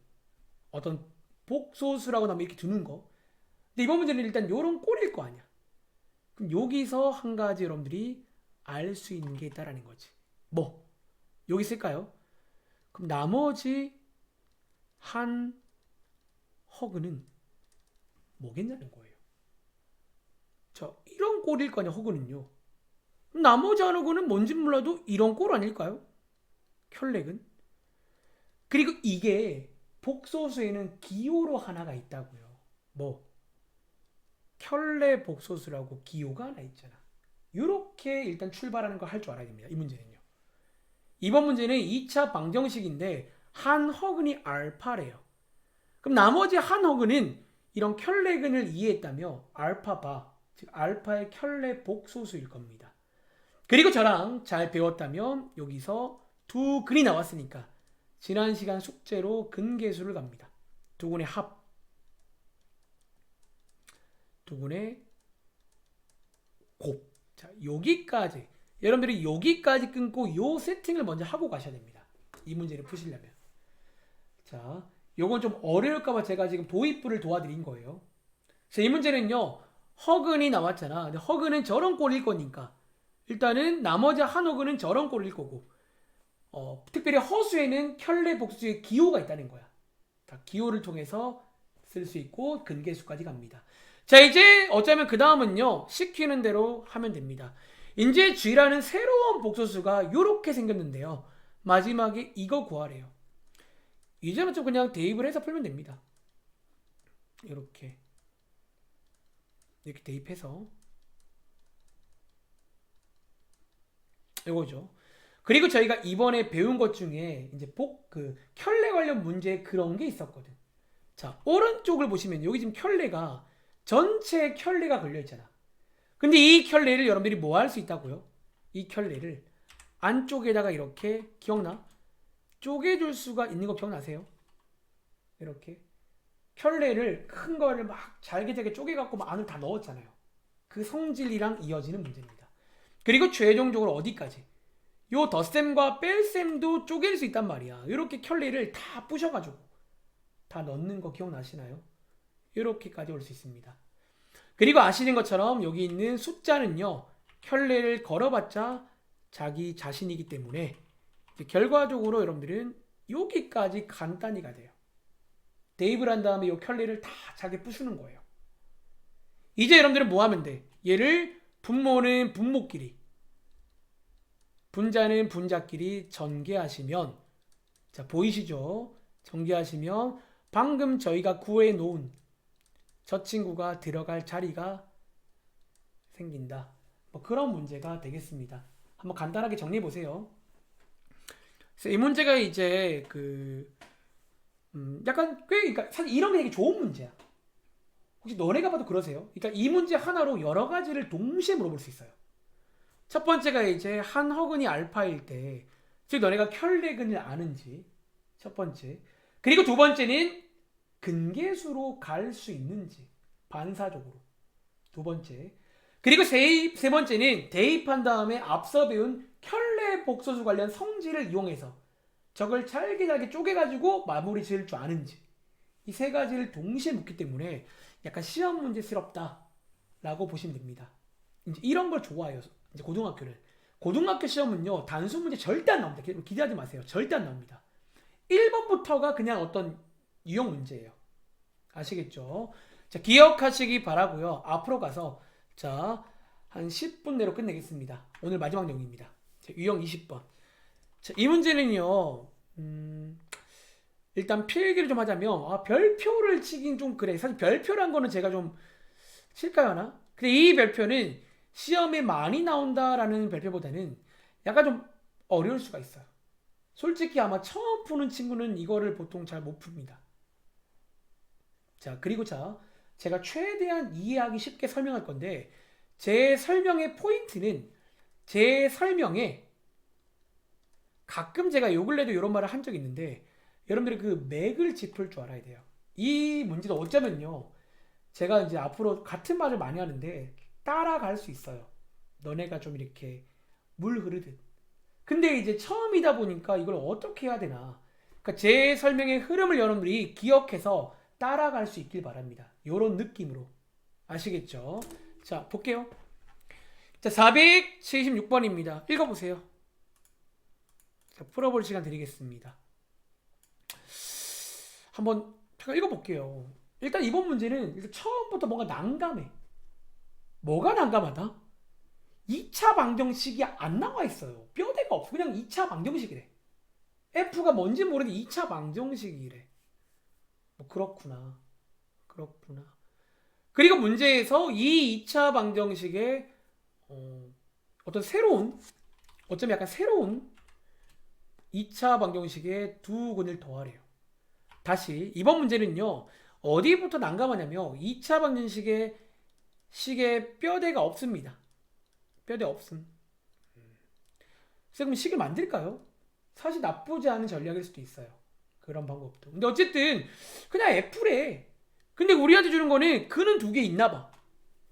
어떤 복소수라고 나면 이렇게 두는 거. 근데 이번 문제는 일단 이런 꼴일 거 아니야. 그럼 여기서 한 가지 여러분들이 알 수 있는 게 있다라는 거지. 뭐? 여기 있을까요? 그럼 나머지 한 허그는 뭐겠냐는 거예요. 자, 이런 꼴일 거 아니야, 허그는요. 나머지 한 허그는 뭔지 몰라도 이런 꼴 아닐까요? 혈렉은? 그리고 이게 복소수에는 기호로 하나가 있다고요. 뭐? 켤레 복소수라고 기호가 하나 있잖아. 이렇게 일단 출발하는 걸 할 줄 알아야 됩니다. 이 문제는요. 이번 문제는 2차 방정식인데 한 허근이 알파래요. 그럼 나머지 한 허근은 이런 켤레근을 이해했다며 알파바, 즉 알파의 켤레 복소수일 겁니다. 그리고 저랑 잘 배웠다면 여기서 두 근이 나왔으니까 지난 시간 숙제로 근계수를 갑니다. 두 근의 합, 두 근의 곱. 자, 여기까지. 여러분들이 여기까지 끊고 요 세팅을 먼저 하고 가셔야 됩니다. 이 문제를 푸시려면. 자, 요건 좀 어려울까봐 제가 지금 도입부를 도와드린 거예요. 자, 이 문제는요, 허근이 나왔잖아. 근데 허근은 저런 꼴일 거니까 일단은 나머지 한 허근은 저런 꼴일 거고, 특별히 허수에는 켤레 복수의 기호가 있다는 거야. 다 기호를 통해서 쓸 수 있고 근계수까지 갑니다. 자, 이제 어쩌면 그 다음은요, 시키는 대로 하면 됩니다. 이제 G라는 새로운 복소수가 이렇게 생겼는데요. 마지막에 이거 구하래요. 이제는 좀 그냥 대입을 해서 풀면 됩니다. 이렇게 대입해서 이거죠. 그리고 저희가 이번에 배운 것 중에 이제 켤레 관련 문제에 그런 게 있었거든. 자, 오른쪽을 보시면 여기 지금 켤레가 전체 켤레가 걸려 있잖아. 근데 이 켤레를 여러분들이 뭐 할 수 있다고요? 이 켤레를 안쪽에다가 이렇게, 기억나? 쪼개줄 수가 있는 거 기억나세요? 이렇게 켤레를 큰 거를 막 잘게 쪼개갖고 막 안을 다 넣었잖아요. 그 성질이랑 이어지는 문제입니다. 그리고 최종적으로 어디까지? 요 덧셈과 뺄셈도 쪼갤 수 있단 말이야. 이렇게 켤레를 다 부셔가지고 다 넣는 거 기억나시나요? 이렇게까지 올 수 있습니다. 그리고 아시는 것처럼 여기 있는 숫자는요, 켤레를 걸어봤자 자기 자신이기 때문에 결과적으로 여러분들은 여기까지 간단히 가야 돼요. 대입을 한 다음에 이 켤레를 다 자기 부수는 거예요. 이제 여러분들은 뭐 하면 돼? 얘를 분모는 분모끼리, 분자는 분자끼리 전개하시면, 자, 보이시죠? 전개하시면 방금 저희가 구해 놓은 저 친구가 들어갈 자리가 생긴다. 뭐 그런 문제가 되겠습니다. 한번 간단하게 정리해 보세요. 이 문제가 이제 약간 그러니까 사실 이런 게 되게 좋은 문제야. 혹시 너네가 봐도 그러세요? 그러니까 이 문제 하나로 여러 가지를 동시에 물어볼 수 있어요. 첫 번째가 이제 한 허근이 알파일 때, 즉 너네가 켤레근을 아는지 첫 번째. 그리고 두 번째는 근계수로 갈 수 있는지 반사적으로 두 번째. 그리고 세 번째는 대입한 다음에 앞서 배운 켤레 복소수 관련 성질을 이용해서 저걸 잘게 쪼개가지고 마무리 지을 줄 아는지, 이 세 가지를 동시에 묻기 때문에 약간 시험 문제스럽다 라고 보시면 됩니다. 이제 이런 걸 좋아해요. 이제 고등학교는. 고등학교 시험은요, 단수 문제 절대 안 나옵니다. 기대하지 마세요. 절대 안 나옵니다. 1번부터가 그냥 어떤 유형 문제예요. 아시겠죠? 자, 기억하시기 바라고요. 앞으로 가서 자, 한 10분 내로 끝내겠습니다. 오늘 마지막 내용입니다. 자, 유형 20번. 자, 이 문제는요, 일단 필기를 좀 하자면, 별표를 치긴 좀 그래. 사실 별표란 거는 제가 좀 칠까요 하나? 근데 이 별표는 시험에 많이 나온다라는 별표보다는 약간 좀 어려울 수가 있어요. 솔직히 아마 처음 푸는 친구는 이거를 보통 잘 못 풉니다. 자, 그리고 제가 최대한 이해하기 쉽게 설명할 건데, 제 설명의 포인트는 제 설명에 가끔 제가 요 근래도 이런 말을 한 적이 있는데, 여러분들이 그 맥을 짚을 줄 알아야 돼요. 이 문제도 어쩌면요, 제가 이제 앞으로 같은 말을 많이 하는데 따라갈 수 있어요. 너네가 좀 이렇게 물 흐르듯. 근데 이제 처음이다 보니까 이걸 어떻게 해야 되나. 그러니까 제 설명의 흐름을 여러분들이 기억해서 따라갈 수 있길 바랍니다. 요런 느낌으로. 아시겠죠? 자, 볼게요. 자, 476번입니다. 읽어보세요. 자, 풀어볼 시간 드리겠습니다. 한번 제가 읽어볼게요. 일단 이번 문제는 일단 처음부터 뭔가 난감해. 뭐가 난감하다? 2차 방정식이 안 나와 있어요. 뼈대가 없어. 그냥 2차 방정식이래. F가 뭔지 모르는데 2차 방정식이래. 뭐 그렇구나. 그렇구나. 그리고 문제에서 이 2차 방정식에 어떤 새로운, 어쩌면 약간 새로운 2차 방정식에 두 근을 더하래요. 다시 이번 문제는요. 어디부터 난감하냐면 2차 방정식에 식에 뼈대가 없습니다. 뼈대 없음. 그럼 식을 만들까요? 사실 나쁘지 않은 전략일 수도 있어요. 그런 방법도. 근데 어쨌든 그냥 F래. 근데 우리한테 주는 거는 근은 두 개 있나 봐.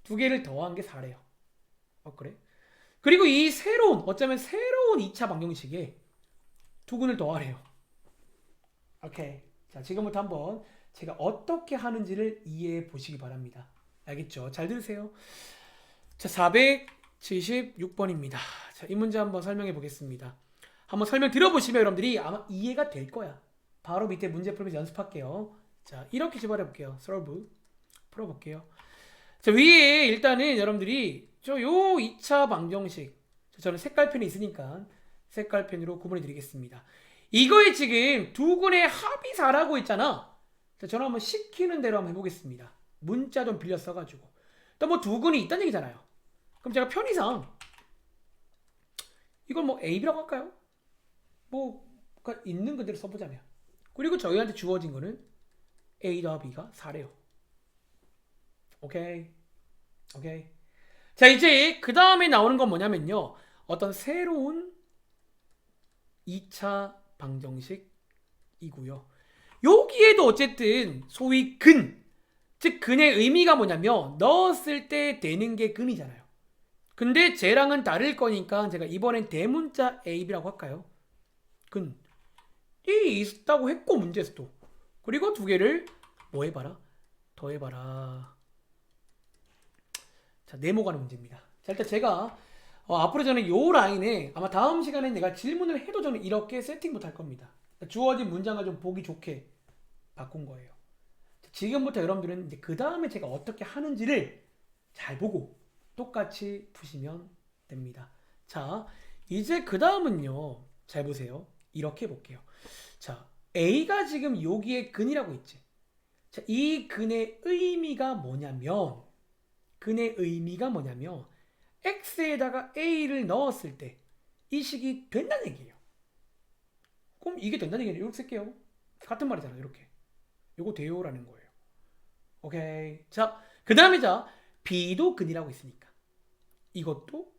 두 개를 더한 게 4래요. 그래? 그리고 이 새로운, 어쩌면 새로운 2차 방정식에 두 근을 더하래요. 오케이. 자, 지금부터 한번 제가 어떻게 하는지를 이해해 보시기 바랍니다. 알겠죠? 잘 들으세요. 자, 476번입니다. 자, 이 문제 한번 설명해 보겠습니다. 한번 설명 들어보시면 여러분들이 아마 이해가 될 거야. 바로 밑에 문제 풀면서 연습할게요. 자, 이렇게 집어내 볼게요. solve 풀어볼게요. 자, 위에 일단은 여러분들이 요 2차 방정식, 저는 색깔펜이 있으니까 색깔펜으로 구분해 드리겠습니다. 이거에 지금 두 근의 합이 4라고 했잖아. 자, 저는 한번 시키는 대로 한번 해보겠습니다. 문자 좀 빌려 써가지고. 또 뭐 두 근이 있다는 얘기잖아요. 그럼 제가 편의상 이걸 뭐 A, B라고 할까요? 뭐 있는 그대로 써보자면. 그리고 저희한테 주어진 거는 A 더하기 B가 4래요. 오케이. 오케이. 자, 이제 그 다음에 나오는 건 뭐냐면요. 어떤 새로운 2차 방정식이고요. 여기에도 어쨌든 소위 근, 즉 근의 의미가 뭐냐면 넣었을 때 되는 게 근이잖아요. 근데 쟤랑은 다를 거니까 제가 이번엔 대문자 A, B라고 할까요? 근. 이 있다고 했고 문제에서도. 그리고 두 개를 뭐 해봐라? 더해봐라. 자, 네모가는 문제입니다. 자, 일단 제가 앞으로 저는 요 라인에 아마 다음 시간에 내가 질문을 해도 저는 이렇게 세팅부터 할 겁니다. 주어진 문장을 좀 보기 좋게 바꾼 거예요. 자, 지금부터 여러분들은 이제 그 다음에 제가 어떻게 하는지를 잘 보고 똑같이 푸시면 됩니다. 자, 이제 그 다음은요. 잘 보세요. 이렇게 해볼게요. 자, A가 지금 여기에 근이라고 있지. 자, 이 근의 의미가 뭐냐면 X에다가 A를 넣었을 때 이 식이 된다는 얘기예요. 그럼 이게 된다는 얘기는 이렇게 쓸게요. 같은 말이잖아. 이렇게. 요거 돼요라는 거예요. 오케이. 자, 그 다음에 자 B도 근이라고 있으니까 이것도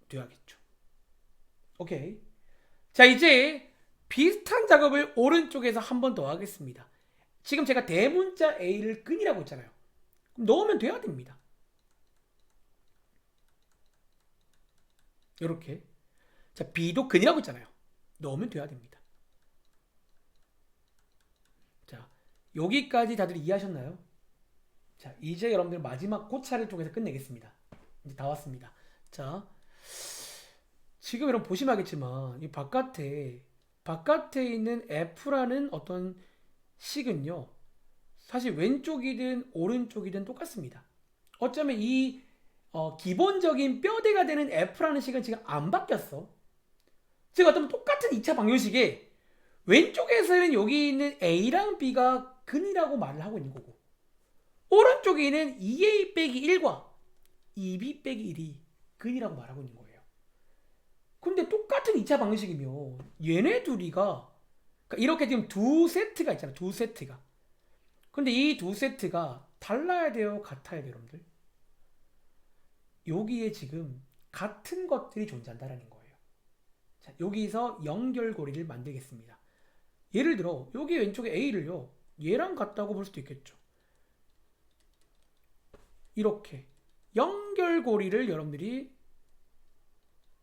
돼야겠죠. 오케이. 자, 이제 비슷한 작업을 오른쪽에서 한 번 더 하겠습니다. 지금 제가 대문자 A를 근이라고 했잖아요. 그럼 넣으면 돼야 됩니다. 이렇게. 자, B도 근이라고 했잖아요. 넣으면 돼야 됩니다. 자, 여기까지 다들 이해하셨나요? 자, 이제 여러분들 마지막 고찰을 통해서 끝내겠습니다. 이제 다 왔습니다. 자, 지금 여러분 보시면 알겠지만 이 바깥에 있는 F라는 어떤 식은요. 사실 왼쪽이든 오른쪽이든 똑같습니다. 어쩌면 이 기본적인 뼈대가 되는 F라는 식은 지금 안 바뀌었어. 즉 어쩌면 똑같은 2차 방정식에 왼쪽에서는 여기 있는 A랑 B가 근이라고 말을 하고 있는 거고 오른쪽에는 2A 빼기 1과 2B 빼기 1이 근이라고 말하고 있는 거예요. 근데 똑같은 2차 방정식이면 얘네 둘이가 그러니까 이렇게 지금 두 세트가 있잖아. 두 세트가. 근데 이 두 세트가 달라야 돼요? 같아야 돼요? 여러분들? 여기에 지금 같은 것들이 존재한다는 거예요. 자, 여기서 연결고리를 만들겠습니다. 예를 들어 여기 왼쪽에 A를요. 얘랑 같다고 볼 수도 있겠죠. 이렇게 연결고리를 여러분들이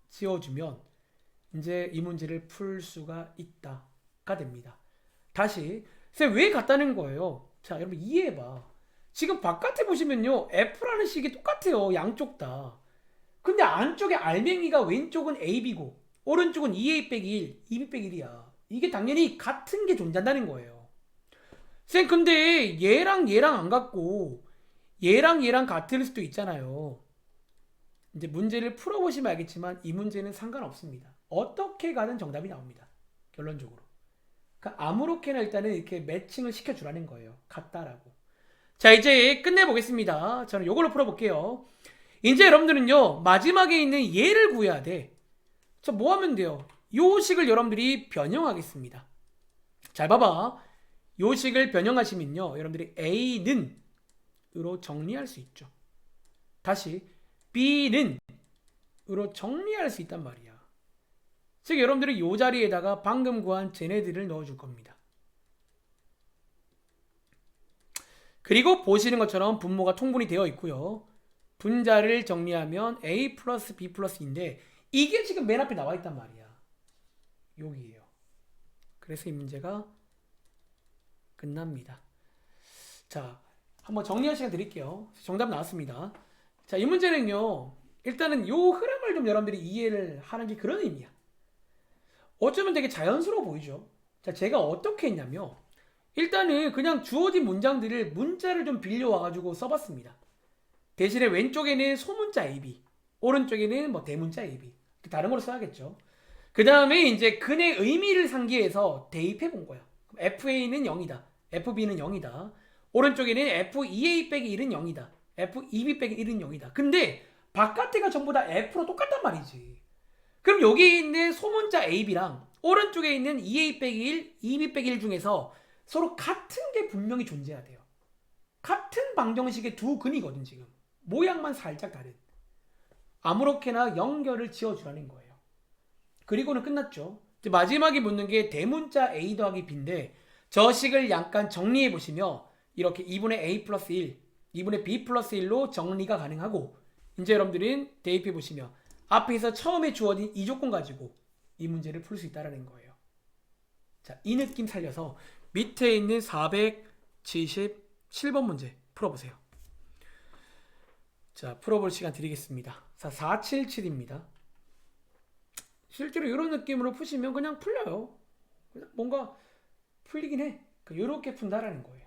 지어주면 이제 이 문제를 풀 수가 있다가 됩니다. 다시 쌤 왜 같다는 거예요? 자, 여러분 이해해봐. 지금 바깥에 보시면요. F라는 식이 똑같아요. 양쪽 다. 근데 안쪽에 알맹이가 왼쪽은 AB고 오른쪽은 2A 빼기 1, 2B 빼기 1이야. 이게 당연히 같은 게 존재한다는 거예요. 쌤 근데 얘랑 안 같고 얘랑 같을 수도 있잖아요. 이제 문제를 풀어보시면 알겠지만 이 문제는 상관없습니다. 어떻게 가든 정답이 나옵니다. 결론적으로. 그러니까 아무렇게나 일단은 이렇게 매칭을 시켜주라는 거예요. 같다라고. 자, 이제 끝내보겠습니다. 저는 요걸로 풀어볼게요. 이제 여러분들은요, 마지막에 있는 얘를 구해야 돼. 자, 뭐 하면 돼요? 요 식을 여러분들이 변형하겠습니다. 잘 봐봐. 요 식을 변형하시면요, 여러분들이 A는 으로 정리할 수 있죠. 다시 B는 으로 정리할 수 있단 말이야. 즉 여러분들이 요 자리에다가 방금 구한 쟤네들을 넣어줄 겁니다. 그리고 보시는 것처럼 분모가 통분이 되어 있고요. 분자를 정리하면 A 플러스 B 플러스인데 이게 지금 맨 앞에 나와 있단 말이야. 여기에요. 그래서 이 문제가 끝납니다. 자, 한번 정리할 시간 드릴게요. 정답 나왔습니다. 자, 이 문제는요, 일단은 요 흐름을 좀 여러분들이 이해를 하는 게 그런 의미야. 어쩌면 되게 자연스러워 보이죠? 자, 제가 어떻게 했냐면, 일단은 그냥 주어진 문장들을 문자를 좀 빌려와가지고 써봤습니다. 대신에 왼쪽에는 소문자 AB, 오른쪽에는 뭐 대문자 AB. 다른 걸로 써야겠죠. 그 다음에 이제 근의 의미를 상기해서 대입해 본 거야. FA는 0이다. FB는 0이다. 오른쪽에는 FEA 빼기 1은 0이다. FEB 빼기 1은 0이다. 근데 바깥에가 전부 다 F로 똑같단 말이지. 그럼 여기 있는 소문자 AB랑 오른쪽에 있는 EA 빼기 1, EB 빼기 1 중에서 서로 같은 게 분명히 존재해야 돼요. 같은 방정식의 두 근이거든 지금. 모양만 살짝 다른. 아무렇게나 연결을 지어주라는 거예요. 그리고는 끝났죠. 이제 마지막에 묻는 게 대문자 A 더하기 B인데 저 식을 약간 정리해 보시면 이렇게 2분의 A 플러스 1, 2분의 B 플러스 1로 정리가 가능하고 이제 여러분들은 대입해 보시면 앞에서 처음에 주어진 이 조건 가지고 이 문제를 풀 수 있다는 거예요. 자, 이 느낌 살려서 밑에 있는 477번 문제 풀어보세요. 자, 풀어볼 시간 드리겠습니다. 자, 477입니다. 실제로 이런 느낌으로 푸시면 그냥 풀려요. 그냥 뭔가 풀리긴 해. 이렇게 푼다라는 거예요.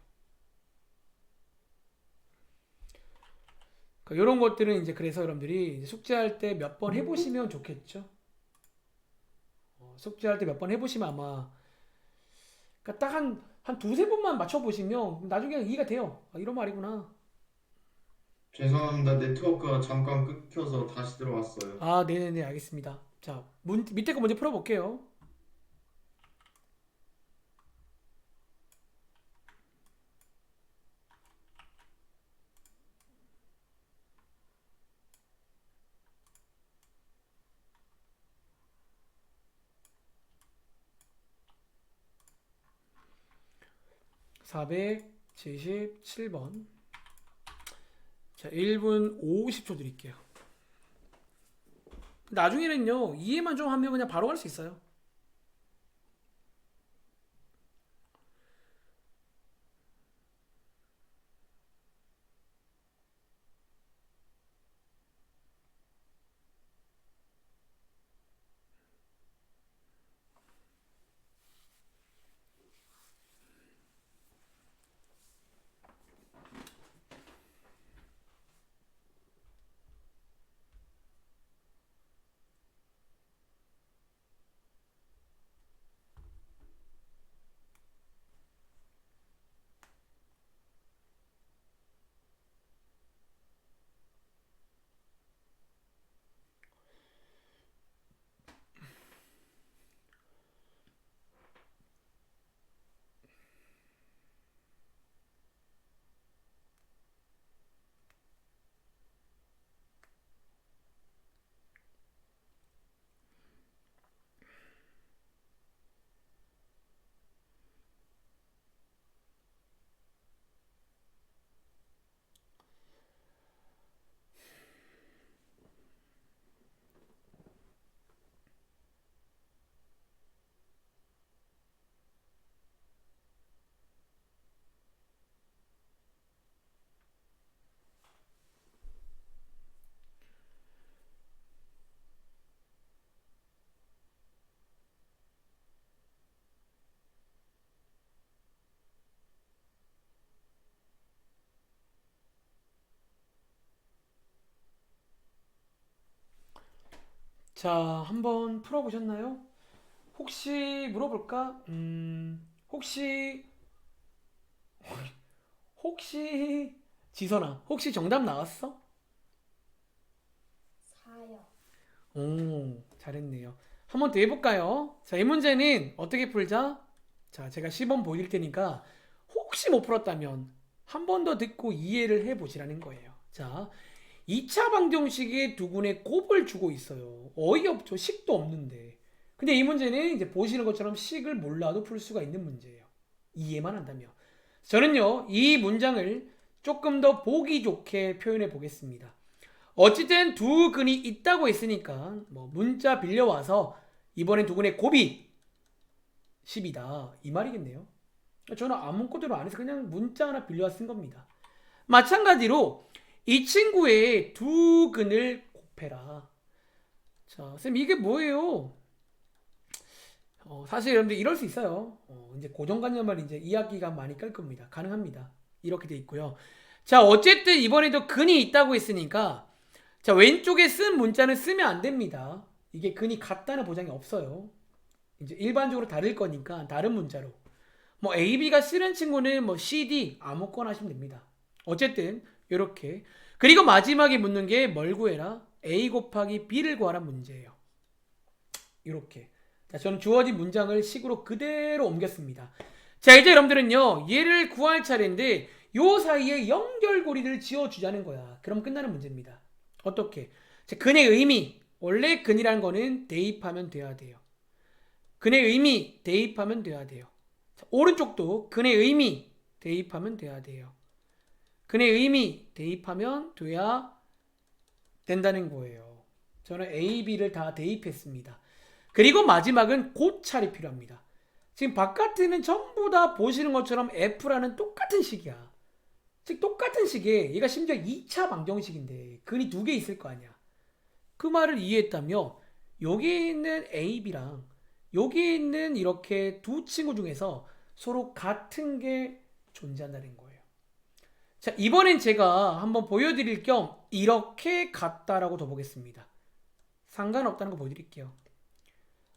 이런 것들은 이제 그래서 여러분들이 숙제할 때 몇 번 해보시면 좋겠죠. 숙제할 때 몇 번 해보시면 아마 그러니까 딱 한 두세 번만 맞춰보시면 나중에 이해가 돼요. 아, 이런 말이구나. 죄송합니다. 네트워크가 잠깐 끊겨서 다시 들어왔어요. 아, 네네네, 알겠습니다. 자, 밑에 거 먼저 풀어볼게요. (477번) 자, 1분 50초 드릴게요. 나중에는요, 이해만 좀 하면 그냥 바로 할 수 있어요. 자, 한번 풀어보셨나요? 혹시 물어볼까? 혹시 지선아, 혹시 정답 나왔어? 4요. 오, 잘했네요. 한 번 더 해볼까요? 자, 이 문제는 어떻게 풀자? 자, 제가 시범 보일 테니까 혹시 못 풀었다면 한 번 더 듣고 이해를 해보시라는 거예요. 자, 2차 방정식에 두 군의 곱을 주고 있어요. 어이없죠. 식도 없는데. 근데 이 문제는 이제 보시는 것처럼 식을 몰라도 풀 수가 있는 문제예요. 이해만 한다면. 저는요, 이 문장을 조금 더 보기 좋게 표현해 보겠습니다. 어쨌든 두 근이 있다고 했으니까 뭐 문자 빌려와서 이번엔 두 근의 곱이 10이다 이 말이겠네요. 저는 아무것도 안 해서 그냥 문자 하나 빌려와 쓴 겁니다. 마찬가지로 이 친구의 두 근을 곱해라. 자, 쌤 이게 뭐예요? 사실 여러분들 이럴 수 있어요. 이제 고정관념을 이제 이야기가 많이 깔 겁니다. 가능합니다. 이렇게 돼 있고요. 자, 어쨌든 이번에도 근이 있다고 했으니까 자, 왼쪽에 쓴 문자는 쓰면 안 됩니다. 이게 근이 같다는 보장이 없어요. 이제 일반적으로 다를 거니까 다른 문자로. 뭐 A, B가 싫은 친구는 뭐 C, D 아무거나 하시면 됩니다. 어쨌든 이렇게. 그리고 마지막에 묻는 게 뭘 구해라? A 곱하기 B를 구하란 문제예요. 이렇게. 자, 저는 주어진 문장을 식으로 그대로 옮겼습니다. 자, 이제 여러분들은요, 얘를 구할 차례인데 요 사이에 연결고리를 지어주자는 거야. 그럼 끝나는 문제입니다. 어떻게? 자, 근의 의미. 원래 근이라는 거는 대입하면 돼야 돼요. 근의 의미 대입하면 돼야 돼요. 자, 오른쪽도 근의 의미 대입하면 돼야 돼요. 근의 의미 대입하면 돼야 된다는 거예요. 저는 A, B를 다 대입했습니다. 그리고 마지막은 고찰이 필요합니다. 지금 바깥에는 전부 다 보시는 것처럼 F라는 똑같은 식이야. 즉 똑같은 식에 얘가 심지어 2차 방정식인데 근이 두 개 있을 거 아니야. 그 말을 이해했다며 여기 있는 A, B랑 여기 있는 이렇게 두 친구 중에서 서로 같은 게 존재한다는 거예요. 자, 이번엔 제가 한번 보여드릴 겸 이렇게 같다라고 더 보겠습니다. 상관없다는 거 보여드릴게요.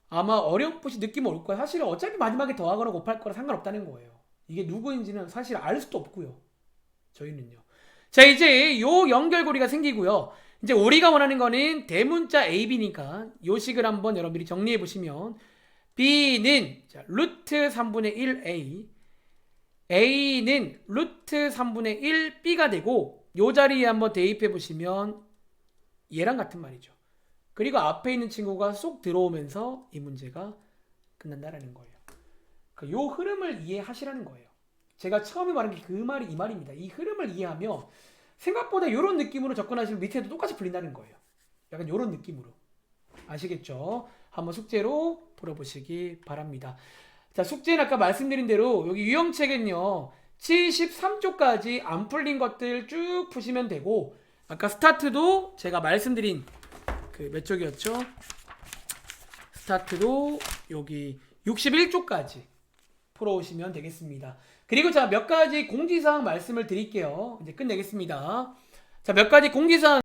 아마 어렴풋이 느낌 올 거예요. 사실 어차피 마지막에 더하거나 곱할 거라 상관없다는 거예요. 이게 누구인지는 사실 알 수도 없고요. 저희는요. 자, 이제 요 연결고리가 생기고요. 이제 우리가 원하는 거는 대문자 AB니까 요 식을 한번 여러분들이 정리해 보시면 B는 자, 루트 3분의 1A A는 루트 3분의 1B가 되고 요 자리에 한번 대입해 보시면 얘랑 같은 말이죠. 그리고 앞에 있는 친구가 쏙 들어오면서 이 문제가 끝난다라는 거예요. 요 흐름을 이해하시라는 거예요. 제가 처음에 말한 게 그 말이 이 말입니다. 이 흐름을 이해하면 생각보다 이런 느낌으로 접근하시면 밑에도 똑같이 풀린다는 거예요. 약간 이런 느낌으로. 아시겠죠? 한번 숙제로 풀어보시기 바랍니다. 자, 숙제는 아까 말씀드린 대로 여기 유형책은요 73쪽까지 안 풀린 것들 쭉 푸시면 되고 아까 스타트도 제가 말씀드린 그 몇 쪽이었죠? 스타트도 여기 61쪽까지 풀어오시면 되겠습니다. 그리고 자, 몇 가지 공지사항 말씀을 드릴게요. 이제 끝내겠습니다. 자, 몇 가지 공지사항